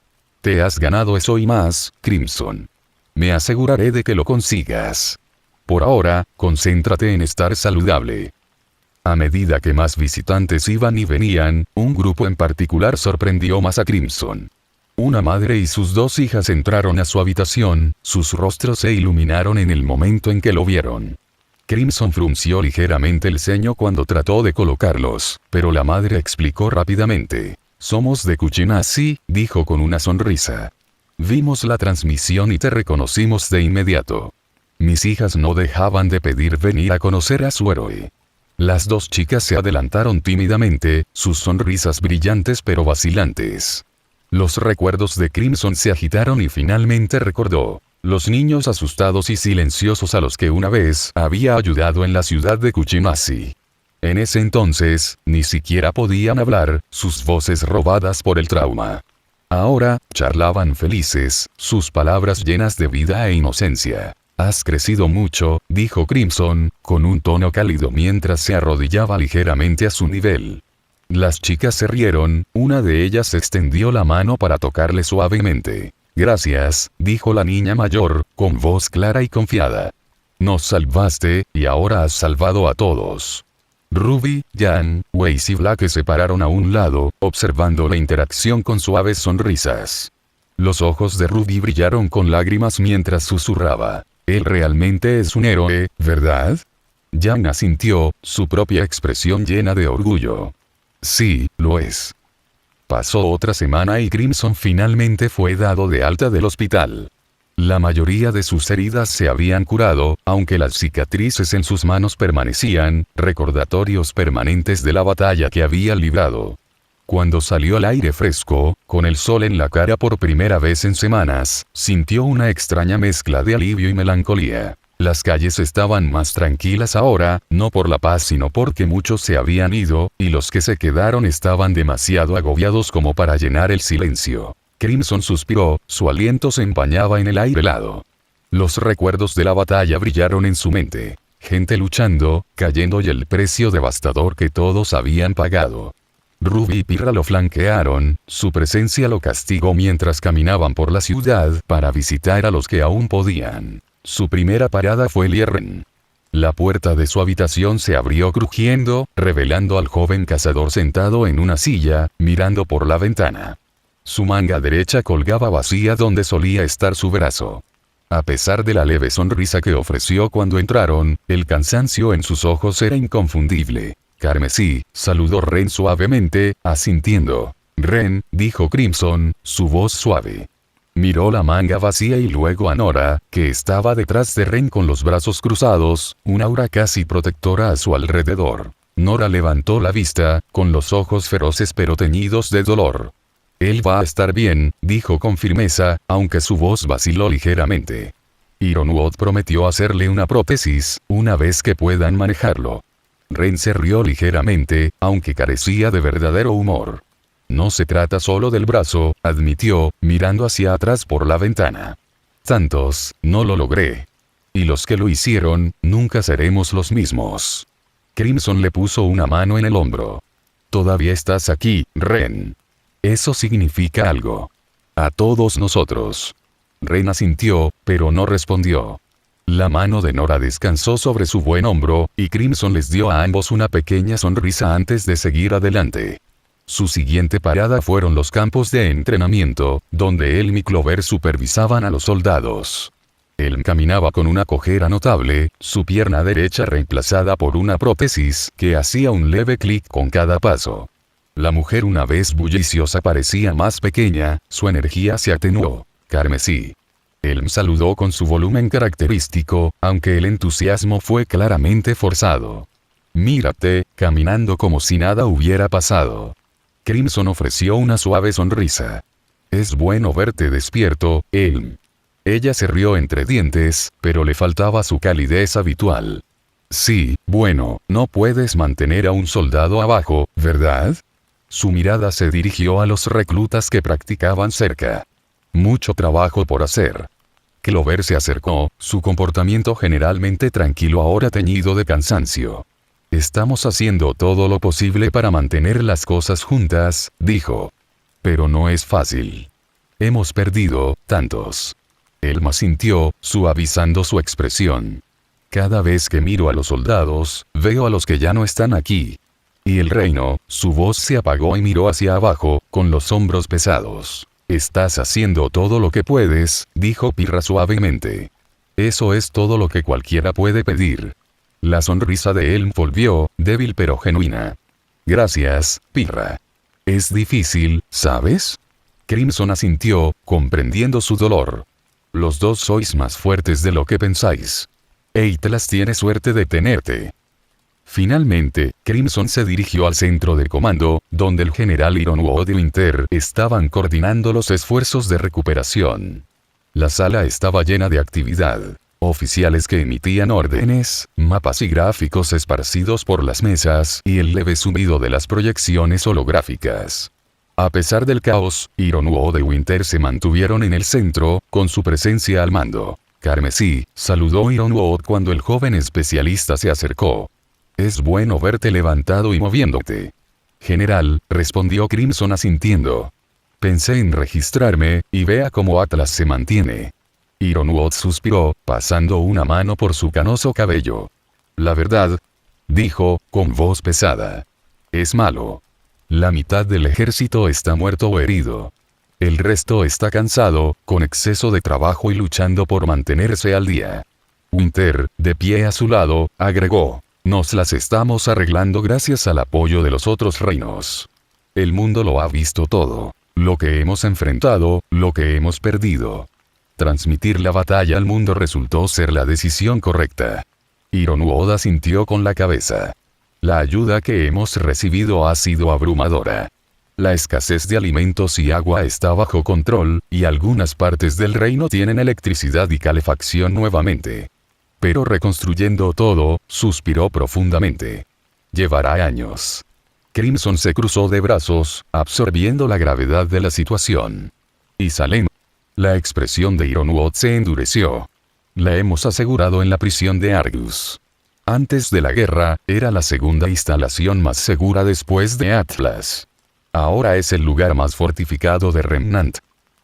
Te has ganado eso y más, Crimson. Me aseguraré de que lo consigas. Por ahora, concéntrate en estar saludable. A medida que más visitantes iban y venían, un grupo en particular sorprendió más a Crimson. Una madre y sus dos hijas entraron a su habitación, sus rostros se iluminaron en el momento en que lo vieron. Crimson frunció ligeramente el ceño cuando trató de colocarlos, pero la madre explicó rápidamente. Somos de Kuchinasi, dijo con una sonrisa. Vimos la transmisión y te reconocimos de inmediato. Mis hijas no dejaban de pedir venir a conocer a su héroe. Las dos chicas se adelantaron tímidamente, sus sonrisas brillantes pero vacilantes. Los recuerdos de Crimson se agitaron y finalmente recordó. Los niños asustados y silenciosos a los que una vez había ayudado en la ciudad de Kuchinasi. En ese entonces, ni siquiera podían hablar, sus voces robadas por el trauma. Ahora, charlaban felices, sus palabras llenas de vida e inocencia. Has crecido mucho, dijo Crimson, con un tono cálido mientras se arrodillaba ligeramente a su nivel. Las chicas se rieron, una de ellas extendió la mano para tocarle suavemente. Gracias, dijo la niña mayor, con voz clara y confiada. Nos salvaste, y ahora has salvado a todos. Ruby, Jan, Weiss y Black se pararon a un lado, observando la interacción con suaves sonrisas. Los ojos de Ruby brillaron con lágrimas mientras susurraba. Él realmente es un héroe, ¿verdad? Jan asintió, su propia expresión llena de orgullo. Sí, lo es. Pasó otra semana y Crimson finalmente fue dado de alta del hospital. La mayoría de sus heridas se habían curado, aunque las cicatrices en sus manos permanecían, recordatorios permanentes de la batalla que había librado. Cuando salió al aire fresco, con el sol en la cara por primera vez en semanas, sintió una extraña mezcla de alivio y melancolía. Las calles estaban más tranquilas ahora, no por la paz sino porque muchos se habían ido, y los que se quedaron estaban demasiado agobiados como para llenar el silencio. Crimson suspiró, su aliento se empañaba en el aire helado. Los recuerdos de la batalla brillaron en su mente. Gente luchando, cayendo y el precio devastador que todos habían pagado. Ruby y Pirra lo flanquearon, su presencia lo castigó mientras caminaban por la ciudad para visitar a los que aún podían. Su primera parada fue Lierren. La puerta de su habitación se abrió crujiendo, revelando al joven cazador sentado en una silla, mirando por la ventana. Su manga derecha colgaba vacía donde solía estar su brazo. A pesar de la leve sonrisa que ofreció cuando entraron, el cansancio en sus ojos era inconfundible. Carmesí, saludó Ren suavemente, asintiendo. Ren, dijo Crimson, su voz suave. Miró la manga vacía y luego a Nora, que estaba detrás de Ren con los brazos cruzados, un aura casi protectora a su alrededor. Nora levantó la vista, con los ojos feroces pero teñidos de dolor. Él va a estar bien, dijo con firmeza, aunque su voz vaciló ligeramente. Ironwood prometió hacerle una prótesis, una vez que puedan manejarlo. Ren se rió ligeramente, aunque carecía de verdadero humor. No se trata solo del brazo, admitió, mirando hacia atrás por la ventana. Tantos, no lo logré. Y los que lo hicieron, nunca seremos los mismos. Crimson le puso una mano en el hombro. Todavía estás aquí, Ren. Eso significa algo. A todos nosotros. Ren asintió, pero no respondió. La mano de Nora descansó sobre su buen hombro, y Crimson les dio a ambos una pequeña sonrisa antes de seguir adelante. Su siguiente parada fueron los campos de entrenamiento, donde Elm y Clover supervisaban a los soldados. Elm caminaba con una cojera notable, su pierna derecha reemplazada por una prótesis que hacía un leve clic con cada paso. La mujer, una vez bulliciosa, parecía más pequeña, su energía se atenuó. Carmesí. Elm saludó con su volumen característico, aunque el entusiasmo fue claramente forzado. Mírate, caminando como si nada hubiera pasado. Crimson ofreció una suave sonrisa. Es bueno verte despierto, Elm. Ella se rió entre dientes, pero le faltaba su calidez habitual. Sí, bueno, no puedes mantener a un soldado abajo, ¿verdad? Su mirada se dirigió a los reclutas que practicaban cerca. Mucho trabajo por hacer. Clover se acercó, su comportamiento generalmente tranquilo ahora teñido de cansancio. Estamos haciendo todo lo posible para mantener las cosas juntas, dijo. Pero no es fácil. Hemos perdido tantos. Elm asintió, suavizando su expresión. Cada vez que miro a los soldados, veo a los que ya no están aquí. Y el reino, su voz se apagó y miró hacia abajo, con los hombros pesados. Estás haciendo todo lo que puedes, dijo Pirra suavemente. Eso es todo lo que cualquiera puede pedir. La sonrisa de Elm volvió, débil pero genuina. Gracias, Pirra. Es difícil, ¿sabes? Crimson asintió, comprendiendo su dolor. Los dos sois más fuertes de lo que pensáis. Atlas tiene suerte de tenerte. Finalmente, Crimson se dirigió al centro de comando, donde el general Ironwood y Winter estaban coordinando los esfuerzos de recuperación. La sala estaba llena de actividad. Oficiales que emitían órdenes, mapas y gráficos esparcidos por las mesas y el leve zumbido de las proyecciones holográficas. A pesar del caos, Ironwood y Winter se mantuvieron en el centro, con su presencia al mando. Carmesí, saludó Ironwood cuando el joven especialista se acercó. Es bueno verte levantado y moviéndote. General, respondió Crimson asintiendo. Pensé en registrarme, y vea cómo Atlas se mantiene. Ironwood suspiró, pasando una mano por su canoso cabello. La verdad, dijo, con voz pesada. Es malo. La mitad del ejército está muerto o herido. El resto está cansado, con exceso de trabajo y luchando por mantenerse al día. Winter, de pie a su lado, agregó. Nos las estamos arreglando gracias al apoyo de los otros reinos. El mundo lo ha visto todo. Lo que hemos enfrentado, lo que hemos perdido. Transmitir la batalla al mundo resultó ser la decisión correcta. Ironwood asintió con la cabeza. La ayuda que hemos recibido ha sido abrumadora. La escasez de alimentos y agua está bajo control, y algunas partes del reino tienen electricidad y calefacción nuevamente. Pero reconstruyendo todo, suspiró profundamente. Llevará años. Crimson se cruzó de brazos, absorbiendo la gravedad de la situación. Y Salem. La expresión de Ironwood se endureció. La hemos asegurado en la prisión de Argus. Antes de la guerra, era la segunda instalación más segura después de Atlas. Ahora es el lugar más fortificado de Remnant.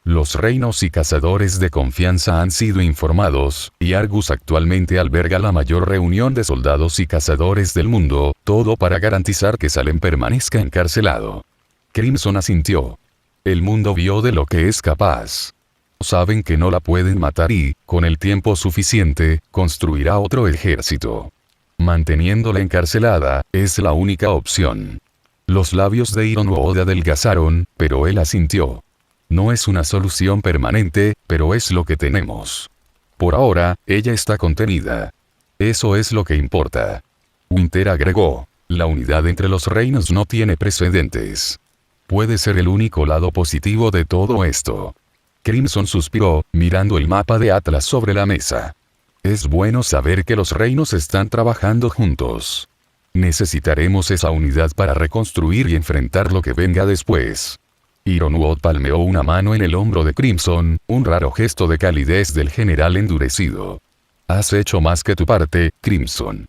Los reinos y cazadores de confianza han sido informados, y Argus actualmente alberga la mayor reunión de soldados y cazadores del mundo, todo para garantizar que Salem permanezca encarcelado. Crimson asintió. El mundo vio de lo que es capaz. Saben que no la pueden matar y, con el tiempo suficiente, construirá otro ejército. Manteniéndola encarcelada, es la única opción. Los labios de Ironwood adelgazaron, pero él asintió. No es una solución permanente, pero es lo que tenemos. Por ahora, ella está contenida. Eso es lo que importa. Winter agregó. La unidad entre los reinos no tiene precedentes. Puede ser el único lado positivo de todo esto. Crimson suspiró, mirando el mapa de Atlas sobre la mesa. Es bueno saber que los reinos están trabajando juntos. Necesitaremos esa unidad para reconstruir y enfrentar lo que venga después. Ironwood palmeó una mano en el hombro de Crimson, un raro gesto de calidez del general endurecido. Has hecho más que tu parte, Crimson.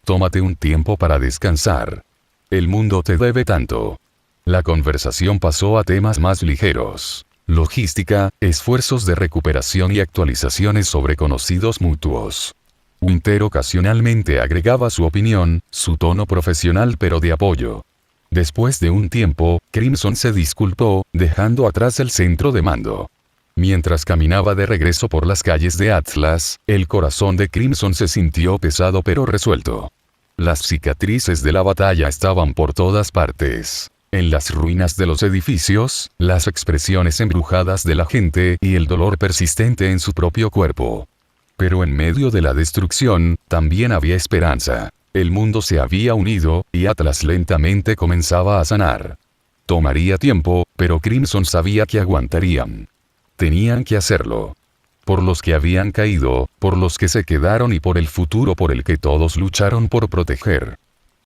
Tómate un tiempo para descansar. El mundo te debe tanto. La conversación pasó a temas más ligeros. Logística, esfuerzos de recuperación y actualizaciones sobre conocidos mutuos. Winter ocasionalmente agregaba su opinión, su tono profesional pero de apoyo. Después de un tiempo, Crimson se disculpó, dejando atrás el centro de mando. Mientras caminaba de regreso por las calles de Atlas, el corazón de Crimson se sintió pesado pero resuelto. Las cicatrices de la batalla estaban por todas partes. En las ruinas de los edificios, las expresiones embrujadas de la gente y el dolor persistente en su propio cuerpo. Pero en medio de la destrucción, también había esperanza. El mundo se había unido, y Atlas lentamente comenzaba a sanar. Tomaría tiempo, pero Crimson sabía que aguantarían. Tenían que hacerlo. Por los que habían caído, por los que se quedaron y por el futuro por el que todos lucharon por proteger.